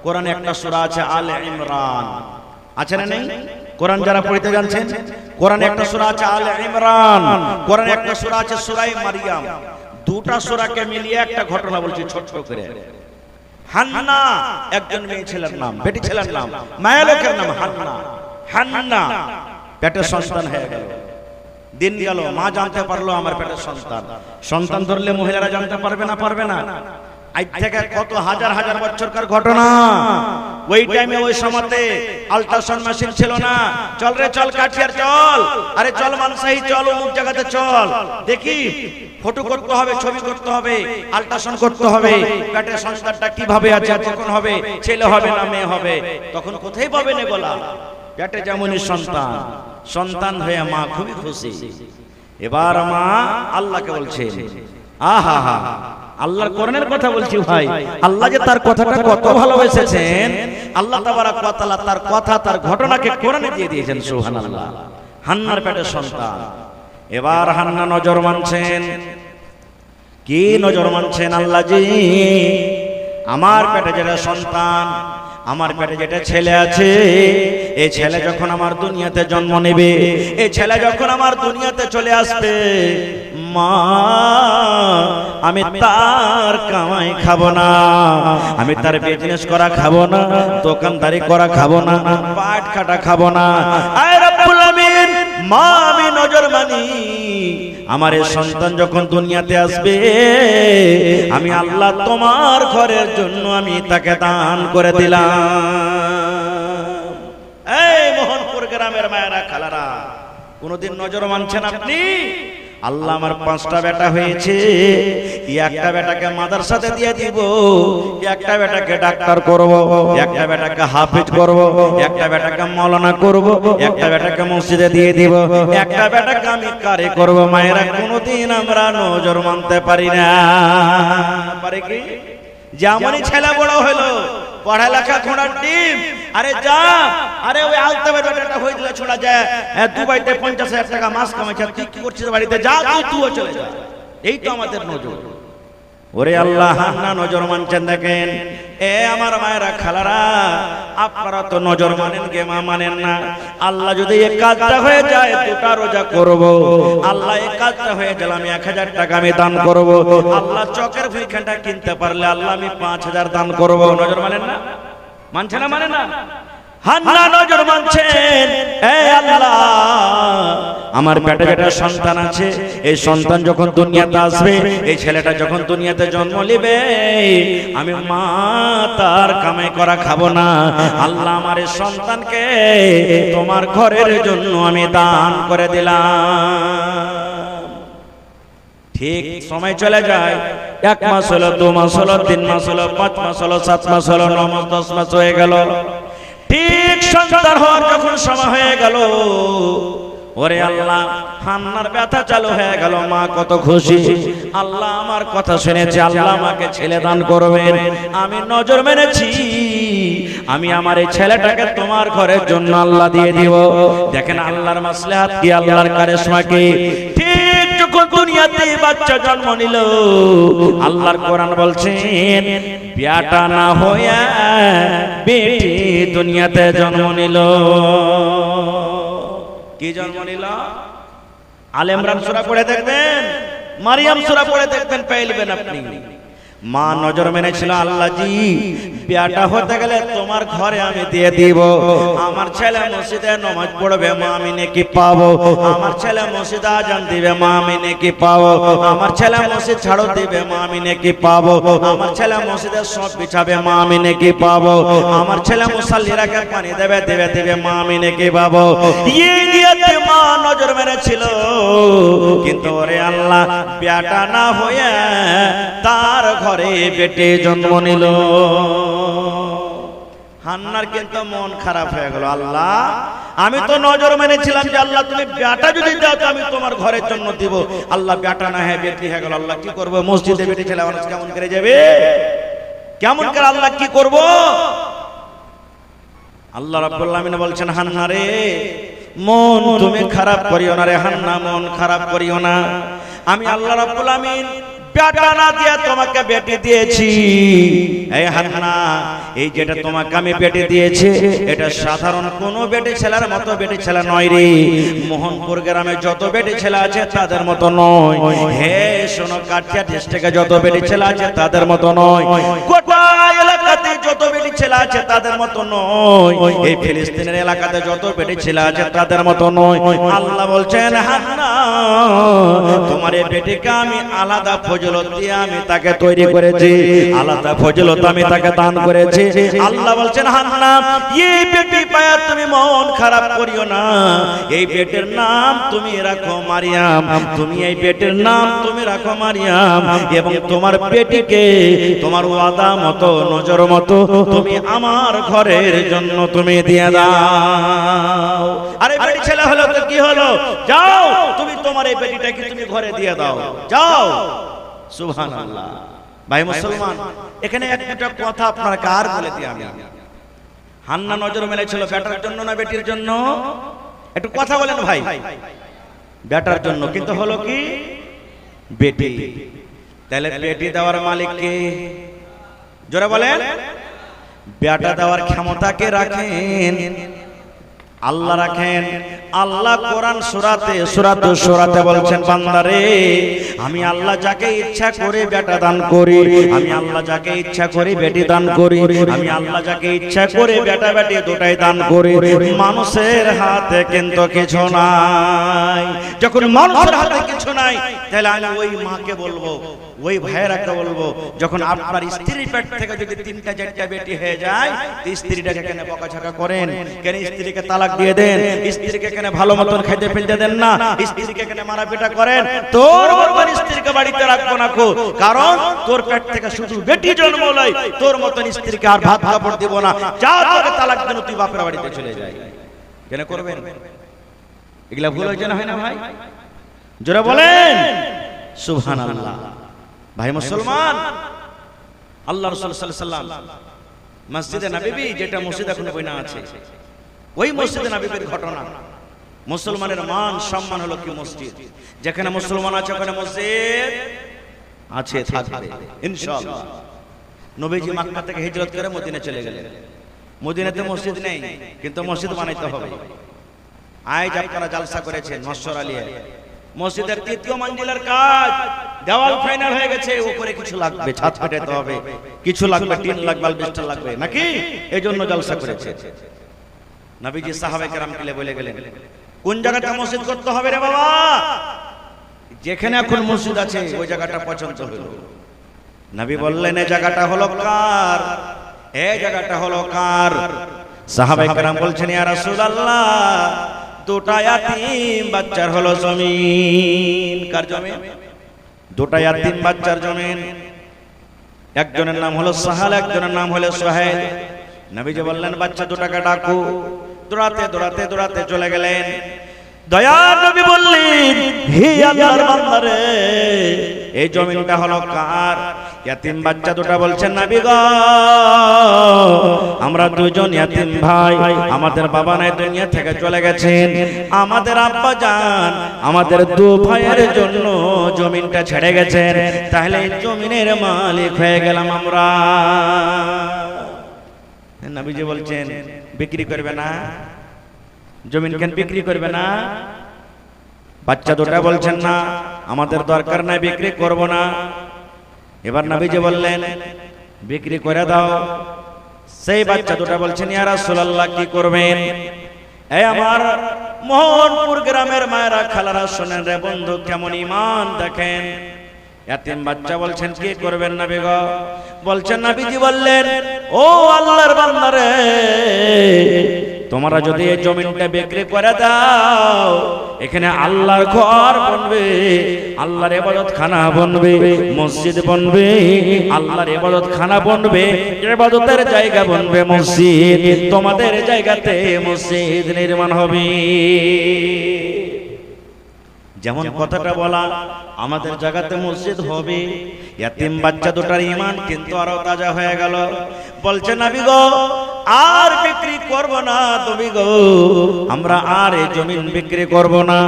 কোরআনে একটা সূরা আছে আলে ইমরান, আছে না নেই? কোরআন যারা পড়তে জানছেন, কোরআনে একটা সূরা আছে আলে ইমরান, কোরআনে একটা সূরা আছে সূরা মারিয়াম। দুটা সূরাকে মিলিয়ে একটা ঘটনা বলছি ছোট করে। হান্না একজন মেয়ে ছেলের নাম, বেটি ছেলের নাম, মায়া লোকের নাম হান্না। হান্না পেটের সন্তান হয়ে গেল, দিন গেল, মা জানতে পারলো আমার পেটের সন্তান। সন্তান ধরলে মহিলারা জানতে পারবে না? পারবে না। আজ থেকে কত হাজার হাজার বছরকার ঘটনা। ওই টাইমে ওই সময়তে আল্ট্রাসাউন্ড মেশিন ছিল না। চল রে চল কাঠিয়ার চল, আরে চল মানসাই চল, অমুক জায়গাতে চল, দেখি ফটো করতে হবে, ছবি করতে হবে, আল্ট্রাসাউন্ড করতে হবে, পেটের সন্তানটা কিভাবে আছে, কখন হবে, ছেলে হবে না মেয়ে হবে। তখন কোথায় পাবেন এগুলা? পেটে যেমনই সন্তান, সন্তান হয়ে মা খুবই খুশি। এবার মা আল্লাহকে বলছে, আহা হা, আল্লাহর কোরআনের কথা বলছি ভাই, আল্লাহ যে তার কথাটা কত ভালোবেসেছেন, আল্লাহ তাবারক ওয়া তাআলা তার কথা, তার ঘটনাকে কোরআনে দিয়ে দিয়েছেন। সুবহানাল্লাহ। হান্নার পেটের সন্তান। এবার হান্না নজর মানছেন। কি নজর মানছেন? আল্লাহ জি, আমার পেটে যেটা সন্তান, আমার পেটে যেটা ছেলে আছে, এই ছেলে যখন আমার দুনিয়াতে জন্ম নেবে, এই ছেলে যখন আমার দুনিয়াতে চলে আসবে, মা আমি তার কামাই খাবো না, আমি তার বিজনেস করা খাবো না, দোকানদারি করা খাবো না, পাট কাটা খাবো না। আয় রব্বুল আমিন, মা আমি নজর মানি, আমার এই সন্তান যখন দুনিয়াতে আসবে, আমি আল্লাহ তোমার ঘরের জন্য আমি তাকে দান করে দিলাম। এই মোহনপুর গ্রামের মায়েরা খালারা, কোনদিন নজর মানছেন আপনি? আল্লাহ আমার 5টা বেটা হয়েছে, একটা বেটাকে মাদ্রাসাতে দিয়ে দিব, একটা বেটাকে ডাক্তার করব, একটা বেটাকে হাফেজ করব, একটা বেটাকে মাওলানা করব, একটা বেটাকে মসজিদে দিয়ে দিব, একটা বেটাকে আমি কারি করব। মায়েরা, কোনদিন আমরা নজর মানতে পারি না। পারে কি? যেমনই ছেলে বড় হলো, পড়ালেখা খোঁড়ার ডিম, আরে যা, আরে ওই আলতাবের বেটাটা হয়েছিল ছোড়া যায়, দুবাইতে 50,000 টাকা মাস কামাইছে, তুই কি করছিস বাড়িতে? যা, তুইও চলে যা। এই তো আমাদের নজর। ওরে আল্লাহ, না নজর মানছেন দেখেন। এ আমার মায়েরা খালারা, আপনারা তো নজর মানেন গে, মা মানেন না। আল্লাহ যদি এই কাজটা হয়ে যায়, 2টা রোজা করব, আল্লাহ এই কাজটা হয়ে গেল, আমি 1000 টাকা আমি দান করব, আল্লাহ চকের ফুলখানটা কিনতে পারলে আল্লাহ আমি 5000 দান করব। নজর মানেন না? মানছে না? মানে না? হান্না নজর মানছেন। এ আল্লাহ, আমার পেটে যেটা সন্তান আছে, এই সন্তান যখন দুনিয়াতে আসবে, এই ছেলেটা যখন দুনিয়াতে জন্ম নেবে, আমি মা তার কামাই করা খাবো না। আল্লাহ আমার এই সন্তানকে তোমার ঘরের জন্য আমি দান করে দিলাম। ঠিক সময় চলে যায়, 1 মাস হলো, 2 মাস হলো, 3 মাস হলো, 5 মাস হলো, 7 মাস হলো, 9 মাস, 10 মাস হয়ে গেল। ঠিক সন্তান হওয়ার যখন সময় হয়ে গেল, ওরে আল্লাহ, হান্নার ব্যথা চালু হয়ে গেল। মা কত খুশি, আল্লাহ আমার কথা শুনেছে, আল্লাহ আমাকে ছেলে দান করবেন। আমি নজর মেনেছি, আমি আমার এই ছেলেটাকে তোমার ঘরের জন্য আল্লাহ দিয়ে দিব। দেখেন আল্লাহর মাসলাহাত কি, আল্লাহর কারিশমা কি। ঠিক যখন দুনিয়াতে বাচ্চা জন্ম নিল, আল্লাহর কোরআন বলছেন বেটা না হইয়া বেটি দুনিয়াতে জন্ম নিল। কি জন্ম নিল? আলে ইমরান সূরা পড়ে দেখবেন, মারিয়াম সূরা পড়ে দেখবেন, পেয়ে আপনি। মা নজর মেনেছিল, আল্লাহ জি বেটা হতে গেলে তোমার ঘরে আমি দিয়ে দিব। আমার ছেলে মসজিদে নামাজ পড়বে, মা আমি নেকি পাবো। আমার ছেলে মসজিদে আজান দিবে, মা আমি নেকি পাবো। আমার ছেলে মসজিদ ঝাড়ু দিবে, মা আমি নেকি পাবো। আমার ছেলে মসজিদে সব বিছাবে, মা আমি নেকি পাবো। আমার ছেলে মুসাল্লিরাকে পানি দেবে দেবে দেবে, মা আমি নেকি পাবো। এই নিয়তে মা নজর মেনেছিল। কিন্তু ওরে আল্লাহ, বেটা না হয়ে তার ঘরে বেটে জন্ম নিল। হান্নার কিন্তু মন খারাপ হয়ে গেল। আল্লাহ, আমি তো নজর মেনেছিলাম যে আল্লাহ তুমি বেটা যদি দাও তো আমি তোমার ঘরের জন্য দিব। আল্লাহ বেটা না হ্যাঁ বেটি হয়ে গেল। আল্লাহ কি করবো? মসজিদে বেটি ছেলে মানুষ কেমন করে যাবে? কেমন করে আল্লাহ কি করব? আল্লাহ রাব্বুল আলামিন বলছেন, হান্না রে মন তুমি খারাপ করিও না রে হান্না, মন খারাপ করিও না। আমি আল্লাহ রাব্বুল আলামিন বেটা না দিয়ে তোমাকে বেটি দিয়েছি। এই হান্না, এই যেটা তোমাকে আমি বেটি দিয়েছি, এটা সাধারণ কোন বেটি ছেলের মতো বেটি ছেলে নয় রে। মোহনপুর গ্রামে যত বেটি ছেলে আছে তাদের মতো নয়। হে শোনো, কাঠিয়া ডিস্ট্রিক্টে যত বেটি ছেলে আছে তাদের মতো নয়। গোটা এলাকাতে যত বেটি ছেলে আছে তাদের মতো নয়। এই ফিলিস্তিনের এলাকাতে যত বেটি ছেলে আছে তাদের মতো নয়। আল্লাহ বলছেন, হান্না তোমার এই বেটিকে আমি আলাদা ফজিলত দিয়ে আমি তাকে তৈরি করেছি, আলাদা ফজিলত আমি তাকে দান করেছি। আল্লাহ বলছেন, হান্না এই বেটি পায়া তুমি মন খারাপ করিও না। এই বেটির নাম তুমি রাখো মারিয়াম। তুমি এই বেটির নাম তুমি রাখো মারিয়াম। এবং তোমার বেটিকে তোমার ওয়াদা মতো, নজর মতো তুমি আমার ঘরের জন্য তুমি দিয়ে দাও। আরে বেটি ছেলে হলো তো কি হলো? যাও তুমি তোমার এই বেটিটাকে তুমি ঘরে দিয়ে দাও, যাও। সুবহানাল্লাহ। ভাই মুসলমান, এখানে একটা কথা আপনার কার বলে দিই আমি। হান্না নজর মেলেছিল বেটার জন্য না বেটির জন্য? একটু কথা বলেন ভাই। বেটার জন্য, কিন্তু হলো কি বেটি। তাহলে বেটি দেওয়ার মালিক কে? জোরে বলেন। বেটা দেওয়ার ক্ষমতা কে রাখেন? আল্লাহ রাখেন। আল্লাহ কোরআন সূরাতে বলছেন, বান্দারে আমি আল্লাহ যাকে ইচ্ছা করে বেটা দান করি, আমি আল্লাহ যাকে ইচ্ছা করি বেটি দান করি, আমি আল্লাহ যাকে ইচ্ছা করে বেটা বেটি দুটাই দান করি। মানুষের হাতে কিন্তু কিছু নাই। যখন মানুষের হাতে কিছু নাই, তাহলে আমি ওই মাকে বলবো, ওই ভাইয়েরাকে বলবো, যখন আপনার স্ত্রীর পেট থেকে যদি 3টা 4টা বেটি হয়ে যায়, স্ত্রীটাকে কেন বকাঝকা করেন? কেন স্ত্রীকে তালাক দিয়ে দেন? স্ত্রীকে কেন ভালো মতন খাইতে ফেলতে দেন না? স্ত্রীকে কেন মারা পিটা করেন? তোর মতন স্ত্রীকে বাড়িতে রাখবো না, কারণ তোর পেট থেকে শুধু বেটি জন্ম লয়, তোর মতন স্ত্রীকে আর ভাত কাপড় দিব না। যা তোকে তালাক দেন, তুই বাপের বাড়িতে চলে যাই। কেন করবেন? এগুলা ভুল হয়েছে না, হয় না ভাই? জোরে বলেন সুবহানাল্লাহ। ভাই মুসলমান, আল্লাহ রাসূল সাল্লাল্লাহু আলাইহি ওয়াসাল্লাম মসজিদে নববী, যেটা মসজিদ এখন বইনা আছে, ওই মসজিদে নববীর ঘটনা। মুসলমানের মান সম্মান হলো কি মসজিদ। যেখানে মুসলমান আছে ওখানে মসজিদ আছে, থাকবে ইনশাআল্লাহ। নবীজি মক্কা থেকে হিজরত করে মদিনা চলে গেলেন। মদিনাতে মসজিদ নেই, কিন্তু মসজিদ বানাইতে হবে। আজ আপনারা জালসা করেছেন মসজিদ আলিয়া, মসজিদের 3য় মঞ্জিলের কাজ, দেওয়াল ফাইনাল হয়ে গেছে, উপরে কিছু লাগবে, ছাদ কাটাতে হবে, কিছু লাগবে, টিন লাগবে, অ্যাসবেস্টস লাগবে নাকি? এজন্য জলসা করেছে। নবীজি সাহাবায়ে কেরামকে বলে গেলেন, কোন জায়গাটা মসজিদ করতে হবে রে বাবা? যেখানে এখন মসজিদ আছে ওই জায়গাটা পছন্দ হলো। নবী বললেন, এই জায়গাটা হলো কার? এই জায়গাটা হলো কার? সাহাবায়ে কেরাম বলছেন, ইয়া রাসূলুল্লাহ, 2টা ইয়াতীম বাচ্চার হলো জমিন। কার জমিন? 2টা ইয়াতীম বাচ্চার জমিন। একজনের নাম হলো সাহাল, একজনের নাম হলো সুহাইল। নবীজি বললেন, বাচ্চা 2টাকে ডাকো। দৌড়াতে দৌড়াতে দৌড়াতে চলে গেলেন। দয়ার নবী বললেন, হে আল্লাহর বান্দারে, এই জমিনটা হলো কার? ইয়াতিম বাচ্চা দুটো বলছেন, নবী গো, আমরা দুজন ইয়াতিম ভাই, আমাদের বাবা নাই, দুনিয়া থেকে চলে গেছেন। আমাদের আব্বা জান আমাদের দু ভাইয়ের জন্য জমিনটা ছেড়ে গেছেন, তাহলে এই জমিনের মালিক হয়ে গেলাম আমরা। নবীজি বলছেন, বিক্রি করবে না? জমিন কেন বিক্রি করবে না? বাচ্চা দুটা বলছেন, না আমাদের দরকার নাই, বিক্রি করব না। এবার নবীজি বললেন, বিক্রি করে দাও। সেই বাচ্চা দুটা বলছেন, ইয়া রাসূলুল্লাহ কি করবেন? এই আমার মোহনপুর গ্রামের মায়েরা খালারা শুনেন রে বন্ধু, কেমন ঈমান দেখেন। ইয়াতিম বাচ্চা বলছেন, কি করবেন নবী গো? বলছেন, নবীজি বললেন, ও আল্লাহর বান্দারে, তোমরা যদি এই জমিনটা বিক্রি করে দাও, এখানে আল্লাহর ঘর বনবে, আল্লাহর ইবাদত খানা বনবে, মসজিদ বনবে, আল্লাহর ইবাদত খানা বনবে, ইবাদতের জায়গা বনবে মসজিদ, তোমাদের জায়গাতে মসজিদ নির্মাণ হবে। যেমন কথাটা বলা, আমাদের জায়গাতে মসজিদ হবে। ইয়াতিম বাচ্চা দুটার ঈমান কিন্তু আরো তাজা হয়ে গেল। বলছে, নবী গো, আর বিক্রি করব না নবী গো, আমরা আর এই জমিন বিক্রি করব না।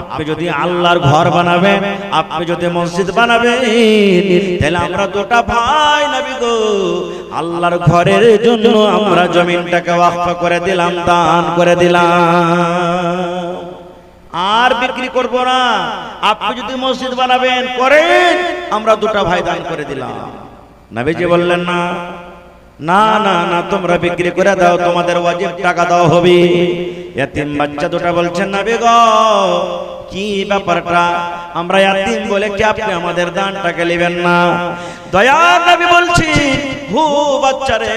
আপনি যদি আল্লাহর ঘর বানাবেন, আপনি যদি মসজিদ বানাবেন, তাহলে আমরা দুটা ভাই নবী গো, আল্লাহর ঘরের জন্য আমরা জমিনটাকে ওয়াকফ করে দিলাম, দান করে দিলাম। আর বিক্রি করব না। আপনি যদি মসজিদ বানাবেন করেন, আমরা দুটা ভাই দান করে দিলাম। নবীজি বললেন, না না না না, তোমরা বিক্রি করে দাও, তোমাদের ওয়াজিব টাকা দেওয়া হবে। ইয়াতিম বাচ্চা দুটা বলছেন, নবী গো, কি ব্যাপারটা? আমরা ইয়াতিম বলে কি আপনি আমাদের দানটাকে নেবেন না? দয়ার নবী বলছেন, হু বাচ্চারে,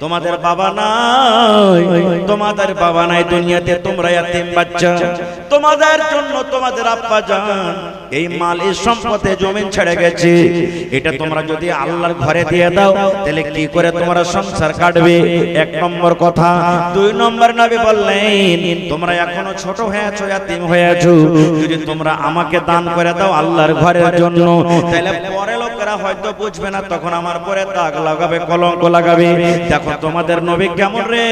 তোমাদের বাবা নাই, তোমাদের বাবা নাই দুনিয়াতে, তোমরা ইয়াতিম বাচ্চা, তোমাদের জন্য তোমাদের আব্বা জান এই মাল এই সম্পদে জমিন ছেড়ে গেছে, এটা তোমরা যদি আল্লাহর ঘরে দিয়ে দাও, তাহলে কি করে তোমরা সংসার কাটবে? এক নম্বর কথা। দুই নম্বর নবী বললেন, তোমরা এখনো ছোট হয়ে আছো, ইয়াতিম হয়ে আছো, যদি তোমরা আমাকে দান করে দাও আল্লাহর ঘরের জন্য, তাহলে পরে লোকেরা হয়তো বুঝবে না, তখন আমার পরে দাগ লাগাবে, কলঙ্ক লাগাবে। দেখো তোমাদের নবী কেমন রে,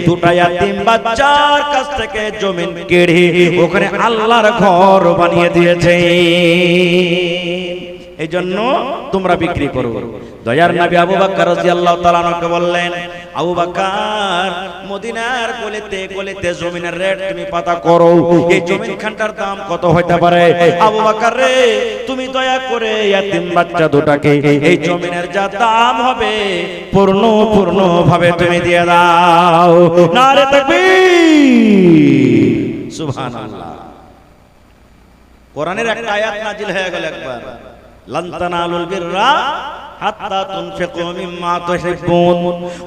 দুটা ইয়াতিম বাচ্চার কাছ থেকে জমিন কেড়ে ওখানে আল্লাহর ঘর বানিয়ে দিয়েছে। এই জন্য তোমরা বিক্রি করো। দয়ার নবী আবু বকর রাদিয়াল্লাহু তাআলা আনহুকে বললেন, আবু বকর, মদিনার গলিতে গলিতে জমিনের রেট তুমি পাতা করো, এই জমিন খানটার দাম কত হতে পারে? আবু বকর রে, তুমি দয়া করে ইয়াতিম বাচ্চা দুটাকে এই জমিনের যা দাম হবে পূর্ণ ভাবে তুমি দিয়ে দাও। নারে তাকবীর, সুবহানাল্লাহ। কোরআনের একটা আয়াত নাজিল হয়ে গেল একবার, লান তানালুল বিররা হাত্তা তুনফিকু মিম্মা তুহিব্বুন।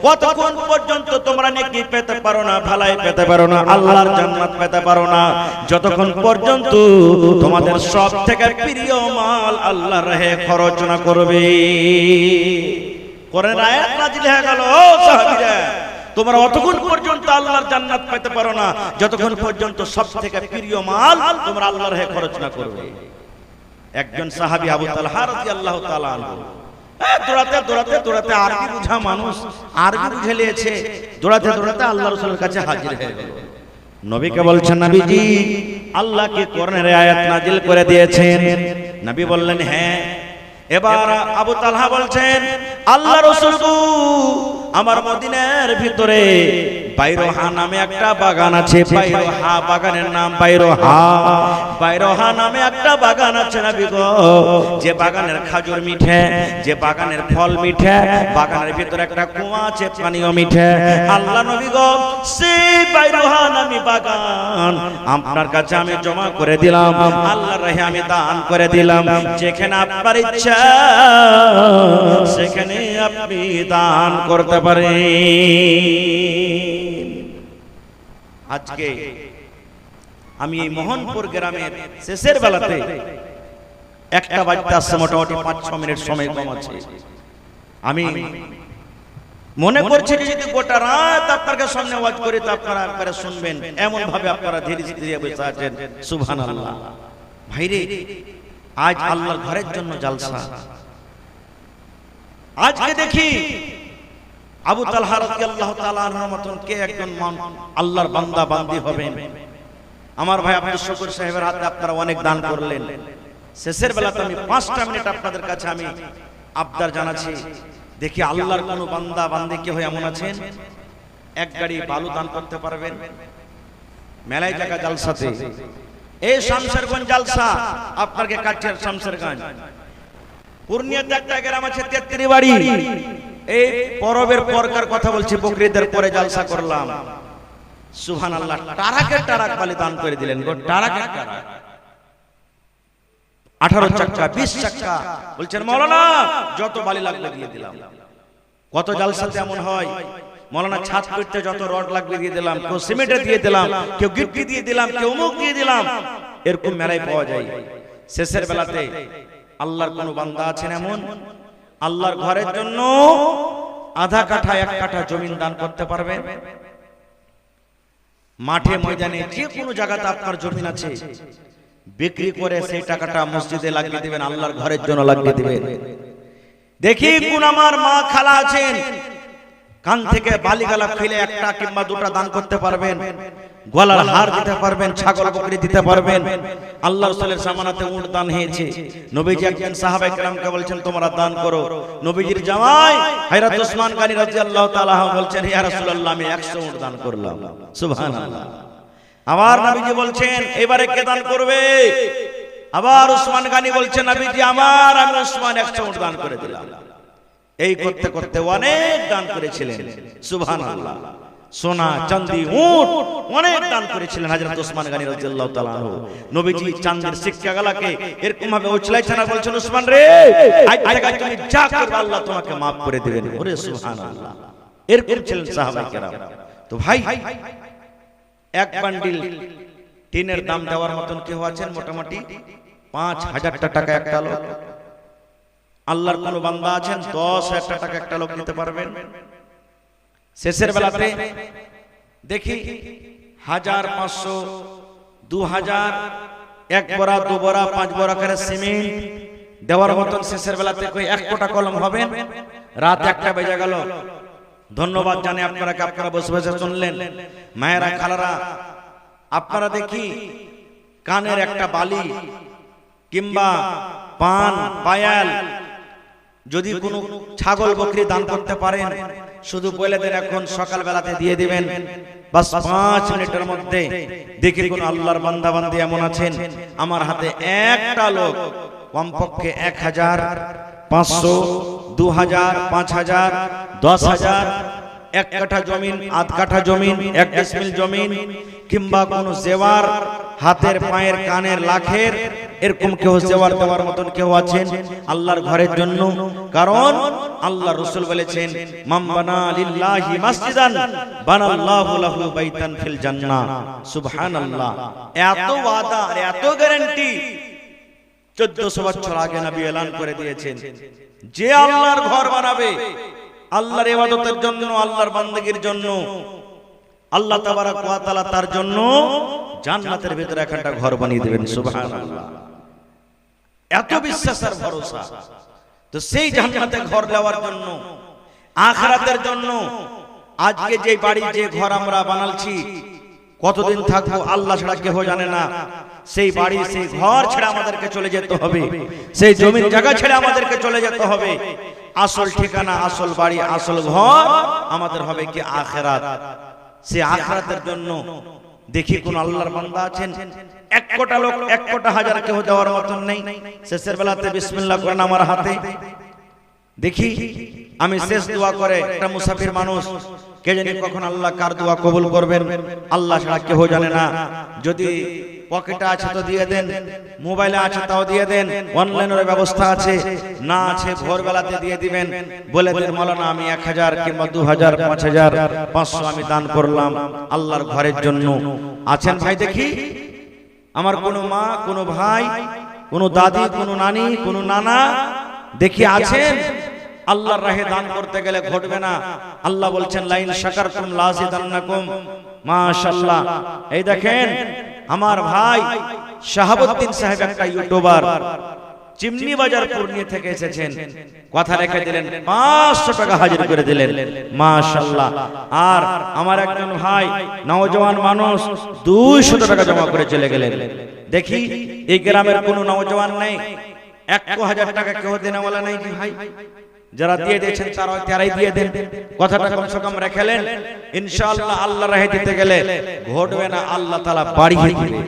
কতক্ষণ পর্যন্ত তোমরা নেকি পেতে পারো না, ভালাই পেতে পারো না, আল্লাহর জান্নাত পেতে পারো না, যতক্ষণ পর্যন্ত তোমাদের সবথেকে প্রিয় মাল আল্লাহর রাহে খরচ না করবে। কোরআনের আয়াত নাজিল হয়ে গেল, ও সাহাবীরা, তোমরা অতক্ষণ পর্যন্ত আল্লাহর জান্নাত পেতে পারো না যতক্ষণ পর্যন্ত সবথেকে প্রিয় মাল তোমরা আল্লাহর রাহে খরচ না করবে। একজন সাহাবী আবু তালহা রাদিয়াল্লাহু তাআলা আনহু, দৌড়াতে দৌড়াতে দৌড়াতে, আরবি বুঝা মানুষ, আরবি বুঝে নিয়েছে, দৌড়াতে দৌড়াতে আল্লাহ রাসূলের কাছে হাজির হয়ে গেল। নবীকে বলছেন, নবীজি, আল্লাহ কি কোরআনের আয়াত নাজিল করে দিয়েছেন? নবী বললেন, হ্যাঁ। এবার আবু তালহা বলছেন, আল্লাহ রাসূল গো, আমার মদিনার ভিতরে বাইরোহা নামে একটা বাগান আছে, বাইরোহা বাগানের নাম বাইরোহা, বাইরোহা নামে একটা বাগান আছে নবী গো, যে বাগানের খাজুর মিঠে, যে বাগানের ফল মিঠে, বাগানের ভিতরে একটা কুয়া আছে, পানিও মিঠে। আল্লাহ নবী গো, সেই বাইরোহা নামে বাগান আপনার কাছে আমি জমা করে দিলাম, আল্লাহর রাহে আমি দান করে দিলাম, যেখানে আপনার ইচ্ছা সেখানে আপনি দান করতে পারেন। আজকে আমি এই মোহনপুর গ্রামের শেষের বেলাতে একটা বাজতে আসছে, মোটামুটি ৫-৬ মিনিট সময় কম আছে, আমি মনে করছে যে যদি গোটা রাত আপনার সামনে ওয়াজ করি তো আপনারা একবারে শুনবেন, এমন ভাবে আপনারা ধীরে ধীরে বসে আছেন। সুবহানাল্লাহ। ভাইরে, আজ আল্লাহর ঘরের জন্য জালসা। আজকে দেখি আবু তালহা রাদিয়াল্লাহু তাআলা আনহুর মতন কে একজন আল্লাহর বান্দা বান্দি হবেন। আমার ভাই আব্দুল শুকুর সাহেবের হাতে আপনারা অনেক দান করলেন। শেষের বেলাতে আমি 5টা মিনিট আপনাদের কাছে আমি আবদার জানাচ্ছি, দেখি আল্লাহর কোন বান্দা বান্দি কে হয়ে এমন আছেন এক গাড়ি বালু দান করতে পারবেন মেলায় জায়গা জালসাতে। এই শামশেরগঞ্জ জালসা, আপনাকে কাছের শামশেরগঞ্জ পূর্ণিয়াতে একটা গ্রাম আছে 33 বাড়ি। এই পরবের পরকার কথা বলছি, বকরিদের পরে জালসা করলাম। সুবহানাল্লাহ। টারাকে টারাক বালি দান করে দিলেন গো, টারাকে টারাক। 18 চাক্কা 20 চাক্কা বলছেন মাওলানা যত বালি লাগবে দিয়ে দিলাম। কত জালসাতে এমন হয়, মাওলানা ছাদ করতে যত রড লাগবে দিয়ে দিলাম, কেউ সিমেন্টে দিয়ে দিলাম, কেউ গিট্টি দিয়ে দিলাম, কেউ মুখ দিয়ে দিলাম। এরকম মেলায় পাওয়া যায়। শেষের বেলাতে আল্লাহর কোন বান্দা আছেন এমন আল্লাহর ঘরের জন্য আধা কাঠা 1 কাঠা জমিন দান করতে পারবেন? মাঠে ময়দানে যে কোনো জায়গাতে আপনার জমিন আছে, বিক্রি করে সেই টাকাটা মসজিদে লাগিয়ে দিবেন, আল্লাহর ঘরের জন্য লাগিয়ে দিবেন। দেখি কোন আমার মা খালা আছেন কান থেকে বালিগালা ফেলে 1টা কিংবা 2টা দান করতে পারবেন, গলার হার দিতে পারবেন, ছাগল বকরি দিতে পারবেন। আল্লাহর রাসূলের জামানাতে উট দান হয়েছে। নবীজি একজন সাহাবায়ে কেরামকে বলছেন তোমরা দান করো। নবীজির জামাই হযরত ওসমান গনি রাদিয়াল্লাহু তাআলা বলছেন ইয়া রাসূলুল্লাহ আমি 100 উট দান করলাম। সুবহানাল্লাহ। আবার নবীজি বলছেন এবারে কে দান করবে? আবার ওসমান গনি বলছেন নবীজি আমি ওসমান 100 উট দান করে দিলাম। এই করতে করতে অনেক দান করেছিলেন। সুবহানাল্লাহ। সোনা চাঁদি উট অনেক দান করেছিলেন হযরত ওসমান গনি রাদিয়াল্লাহু তাআলা আনহু। নবীজি চাঁদের সিক্কাগুলোকে এরকম ভাবে উছলাইছেন আর বলছেন ওসমান রে আজ থেকে তুমি যা করবে আল্লাহ তোমাকে maaf করে দিবেন। ওরে সুবহানাল্লাহ। এরকম ছিলেন সাহাবায়ে কেরাম। তো ভাই, এক বান্ডিল টিনের দাম দেওয়ার মতন কেউ আছেন? মোটামুটি 5000 টাকা একটা লোক। আল্লাহর কোন বান্দা আছেন 10,000 টাকা একটা লোক নিতে পারবেন? শেষের বেলাতে দেখি 1500 2000 1 বড়া 2 বড়া 5 বড়া করে সিমেন্ট দেওয়ার মতন শেষের বেলাতে কই 1 কোটা কলম হবেন? রাত 1টা বেজে গেল। ধন্যবাদ জানে আপনারা বসে বসে শুনলেন। মায়েরা খালারা, আপনারা দেখি কানের একটা বালি কিংবা পান পায়াল যদি কোনো ছাগল বকরি দান করতে পারেন, শুধু বলে দেন এখন সকাল বেলাতে দিয়ে দিবেন, বাস 5 মিনিটের মধ্যে দেখি কোন আল্লাহর বান্দা বান্দি এমন আছেন আমার হাতে একটা লোক কমপক্ষে 1000 500 2000 5000 10000 1 কাঠা জমিন 8 কাঠা জমিন 1 ডিসমিল জমিন কিংবা কোন জেওয়ার হাতের পায়ের কানের লাখের এরকম কেউ জেওয়ার দেওয়ার মতন কেউ আছেন আল্লাহর ঘরের জন্য? কারণ আল্লাহ রাসূল বলেছেন মান বানা লিল্লাহি মসজিদান বানাল্লাহু লাহু বাইতান ফিল জান্নাহ। সুবহানাল্লাহ। এত ওয়াদা আর এত গ্যারান্টি 1400 বছর আগে নবী এলান করে দিয়েছেন, যে আল্লাহর ঘর বানাবে আল্লাহর ইবাদতের জন্য, আল্লাহর বান্দাগির জন্য, আল্লাহ তাবারক ওয়া তাআলা তার জন্য জান্নাতের ভিতরে একটা ঘর বানিয়ে দিবেন। সুবহানাল্লাহ। এত বিশ্বাস আর ভরসা। তো সেই জান্নাতে ঘর দেওয়ার জন্য, আখিরাতের জন্য আজকে যে বাড়ি যে ঘর আমরা বানালছি কতদিন থাকবো আল্লাহ ছাড়া কেউ জানে না। সেই বাড়ি সেই ঘর ছেড়ে আমাদেরকে চলে যেতে হবে, সেই জমির জায়গা ছেড়ে আমাদেরকে চলে যেতে হবে। আসল ঠিকানা, আসল বাড়ি, আসল ঘর আমাদের হবে কি আখিরাত। সেই আখিরাতের জন্য দেখি কোন আল্লাহর বান্দা আছেন 1 কোটা লোক 1 কোটা হাজার কেউ দেওয়ার মতন নেই? শেষের বেলাতে বিসমিল্লাহ করেন আমার হাতে। দেখি আমি শেষ দোয়া করে একটা মুসাফির মানুষ, কে জানি কখন আল্লাহ কার দোয়া কবুল করবেন আল্লাহ ছাড়া কেউ জানে না। যদি পকেটে আছে তো দিয়ে দেন, মোবাইলে আছে তাও দিয়ে দেন, অনলাইনের ব্যবস্থা আছে, না আছে ভোরবেলাতে দিয়ে দিবেন। বলে দেন মাওলানা আমি 1000 কিংবা 2000 5000 500 আমি দান করলাম আল্লাহর ঘরের জন্য। আছেন ভাই? দেখি আমার কোনো মা, কোনো ভাই, কোনো দাদি, কোনো নানি, কোনো নানা দেখি আছেন? আল্লাহর রাহে দান করতে গেলে ঘটবে না। আল্লাহ বলছেন লাইন শাকারতুম লাযিদান্নাকুম। মাশাআল্লাহ। এই দেখেন আমার ভাই শাহাবুদ্দিন সাহেব একটা ইউটিউবার চিমনি বাজার পূর্ণিয়া থেকে এসেছেন, কথা রেখে দিলেন, 500 টাকা হাজির করে দিলেন। মাশাআল্লাহ। আর আমার একজন ভাই নওজওয়ান মানুষ 200 টাকা জমা করে চলে গেলেন। দেখি এই গ্রামের কোনো নওজওয়ান নেই 1000 টাকা কেউ দেনেওয়ালা নেই কি ভাই? যারা দিয়ে দিয়েছেন তারাই দিয়ে দেন, কথাটা কমসে কম রেখেলেন। ইনশাআল্লাহ আল্লাহর রাহে দিতে গেলে ঘটবে না, আল্লাহ তাআলা বাড়িয়ে দিবে,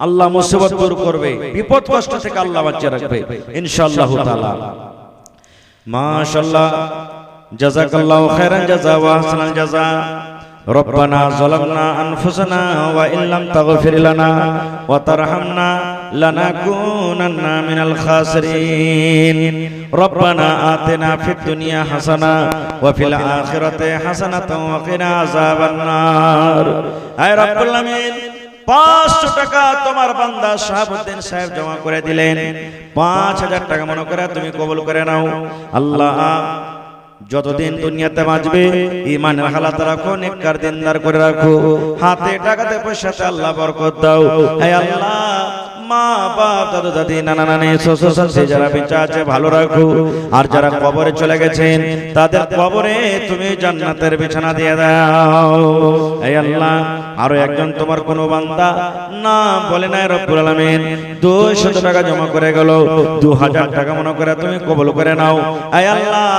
আল্লাহ মুসিবত দূর করবে, বিপদ কষ্ট থেকে আল্লাহ বাঁচিয়ে রাখবে ইনশাআল্লাহ তাআলা। মাশাআল্লাহ। জাযাকাল্লাহু খাইরান জাযা ওয়া আহসানাল জাযা। রব্বানা যালামনা আনফুসানা ওয়া ইল্লাম তাগফির লানা ওয়া তারহামনা লানাকুনান্না মিনাল খাসিরিন। রব্বানা আতিনা ফিদ দুনিয়া হাসানা ওয়া ফিল আখিরাতি হাসানাতাও ওয়া কিনা আযাবান নার। হে রব্বুল আলামিন 500 টাকা তোমার বান্দা শাহাবুদ্দিন সাহেব জমা করে দিলেন। 5000 টাকা মনে করে তুমি কবুল করে নাও। আল্লাহ যতদিন দুনিয়াতে বাঁচবে ঈমানের হালাত রাখো, নেককার দিনদার করে রাখো, হাতে টাকাতে পয়সাতে আল্লাহ বরকত দাও। হে আল্লাহ মা বাপ দাদু দাদি নানা নানি শ্বশুর শাশুড়ি যারা বেঁচে আছে ভালো রাখো, আর যারা কবরে চলে গেছেন তাদের কবরে তুমি জান্নাতের বিছানা দিয়ে দাও। হে আল্লাহ আরো একজন তোমার কোন বান্দা না বলে নাই রব্বুল আলামিন 200 টাকা জমা করে গেল, 2000 টাকা মনে করে তুমি কবুল করে নাও। হে আল্লাহ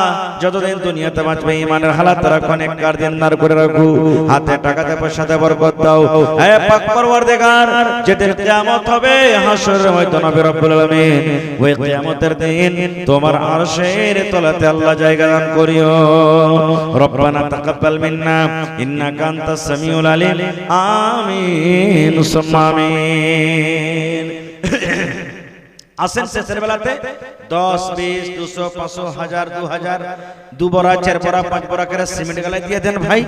যতদিন দুনিয়াতে বাঁচবে ঈমানের হালাত রাখো, নেককার দিনদার করে রাখো, হাতে টাকাতে পয়সাতে বরকত দাও। হে পাক পরওয়ারদিগার যেদিন কিয়ামত হবে হাসরের ময়দানে রব্বুল আলামিন ওই কিয়ামতের দিন তোমার আরশের তলাতে আল্লাহ জায়গা দান করিও। রব্বানা তাকাব্বাল মিন্না ইন্নাকা আনতাস সামিউল আলিম। আমিন সুম্মা আমিন। আসেন শেষের বেলাতে 10 20 200 500 1000 2000 2 বড়া 4 বড়া 5 বড়া করে সিমেন্ট গালে দিয়ে দেন ভাই।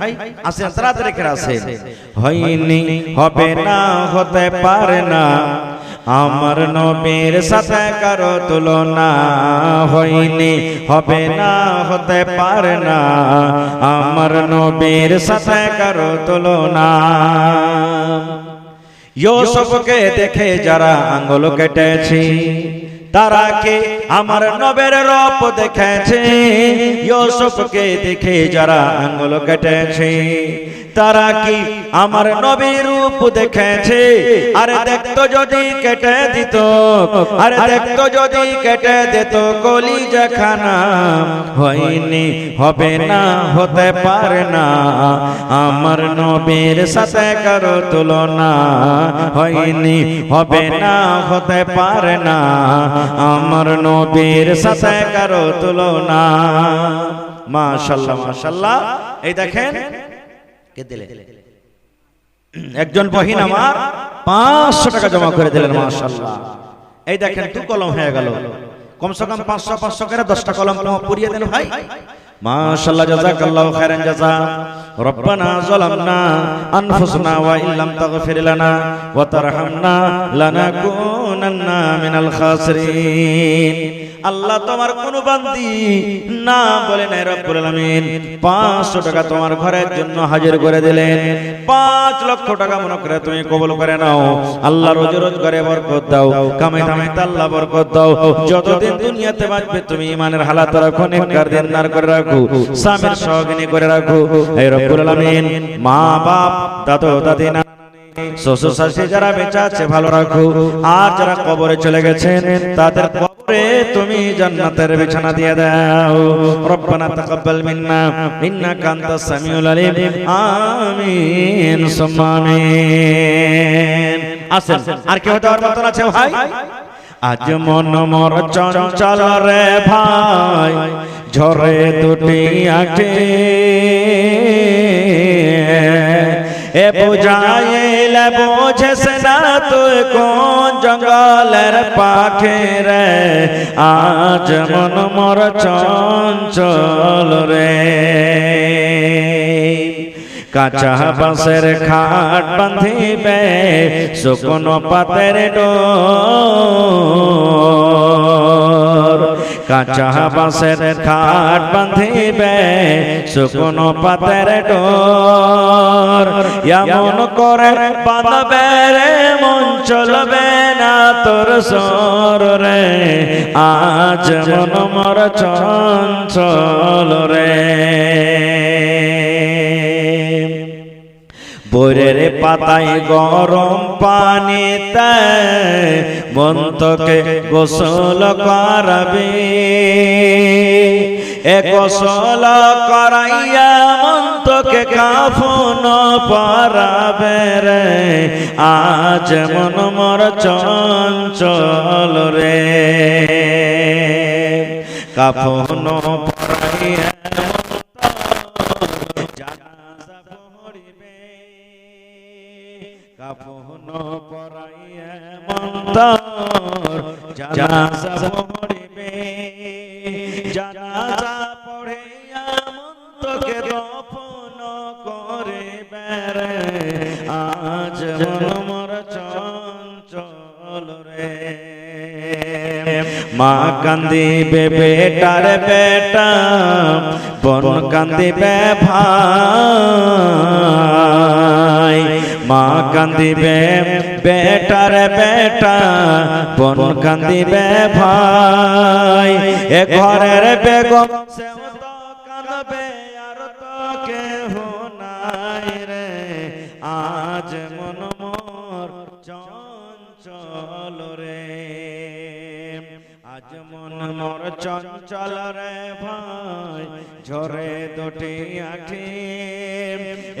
আসেন তাড়াতাড়ি করে আসেন। হয়নি হবে না হতে পারে না আমার নবীর সাথে কারো তুলনা, হয়নি হবে না হতে পারে না আমার নবীর সাথে কারো তুলনা। ইউসুফকে দেখে যারা আঙ্গুল কেটেছে তারা কি আমার নবীর রূপ দেখেছে? ইউসুফকে দেখে যারা আঙ্গুল কেটেছে তারা কি আমার নবীর রূপ দেখেছে? আরে দেখতো যদি কেটে দিত, আরে দেখতো যদি কেটে দিত কলিজা খানা। হয়নি হবে না হতে পারে না আমার নবীর সাথে কারো তুলনা, হয়নি হবে না হতে পারে না আমার নবীর সাথে কারো তুলনা। মাশাআল্লাহ মাশাআল্লাহ। এই দেখেন কে দিলেন একজন বহিন আমার 500 টাকা জমা করে দিলেন। মাশাআল্লাহ। এই দেখেন 2 কলম হয়ে গেল, কমসে কম 500 500 করে 10টা কলম পুরিয়ে দেন ভাই। মাশাআল্লাহ জাযাকাল্লাহু খাইরান জাযা। রব্বানা যালামনা আনফুসানা ওয়া ইল্লাম তাগফির লানা ওয়া তারহামনা লানাকুনান্না মিনাল খাসিরিন। আল্লাহ তোমার কোন বান্দি না বলে নাই রব্বুল আলামিন 500 টাকা তোমার ঘরের জন্য হাজির করে দিলেন। 5 লক্ষ টাকা মনে করে তুমি কবুল করে নাও। আল্লাহ রোজ রোজগারে বরকত দাও, কামাই দামাইতে আল্লাহ বরকত দাও। যতদিন দুনিয়াতে বাঁচবে তুমি ঈমানের হালাত রাখো, নেককার দিনদার করে রাখো, স্বামীর সহগিনী করে রাখো। হে রব্বুল আলামিন মা বাপ দাদু দাদি শ্বশুর শাশুড়ি যারা বেঁচে আছে ভালো রাখো, আর যারা কবরে চলে গেছেন তাদের কবরে তুমি জান্নাতের বিছানা দিয়ে দাও। রব্বানা তাকাব্বাল মিন্না ইন্নাকা আনতাস সামিউল আলিম। আমিন সুম্মা আমিন। আসেন আর কেউ দেওয়ার মতন আছে ভাই? আজ মন মোর চঞ্চল রে ভাই ঝরে দুটি আঁখে, এ বুঝাইলে বোঝেস না তুই কোন জঙ্গলের পাখি রে, আজ মন মোর চঞ্চল রে। কাঁচা বাঁশের খাট বাঁধিবে শুকনো পাতের ডোর, কাঁচা বাঁশের খাট বাঁধিবে শুকনো পাতের ডোর, এমন করে বাঁধবে রে মন চলবে না তোর সর রে, আজ মন মর চঞ্চল রে। বরের পাতায় গরম পানিতে মনকে গোসল করাবে, এ গোসল করাইয়া মনকে কাফন পরাবে রে, আজ মন মর চঞ্চল রে। কাফন পরাইয়া কাফন পরাইয়া মন্তর জানাজা পড়িবে, জানাজা পড়িয়া মন্তকে দফন করিবে রে, আজ মন মর চঞ্চল রে। মা কান্দিবে বেটার বেটা, বোন কান্দিবে ভাই, মা কান্দিবে বেটার বেটা, বোন কান্দিবে ভাই, এ ঘরের বেগম সেও তো কাঁদবে আর তো কেহ নাই রে, আজ মন মোর চঞ্চল রে, আজ মন মোর চঞ্চল রে ভাই, ঝরে দুটি আখি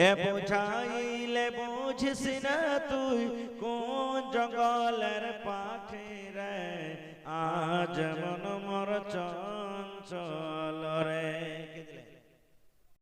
এ বুঝাইলে বুঝিস না তুই কোন জঙ্গলের পাখি রে, আজ মন মোর চঞ্চল রে।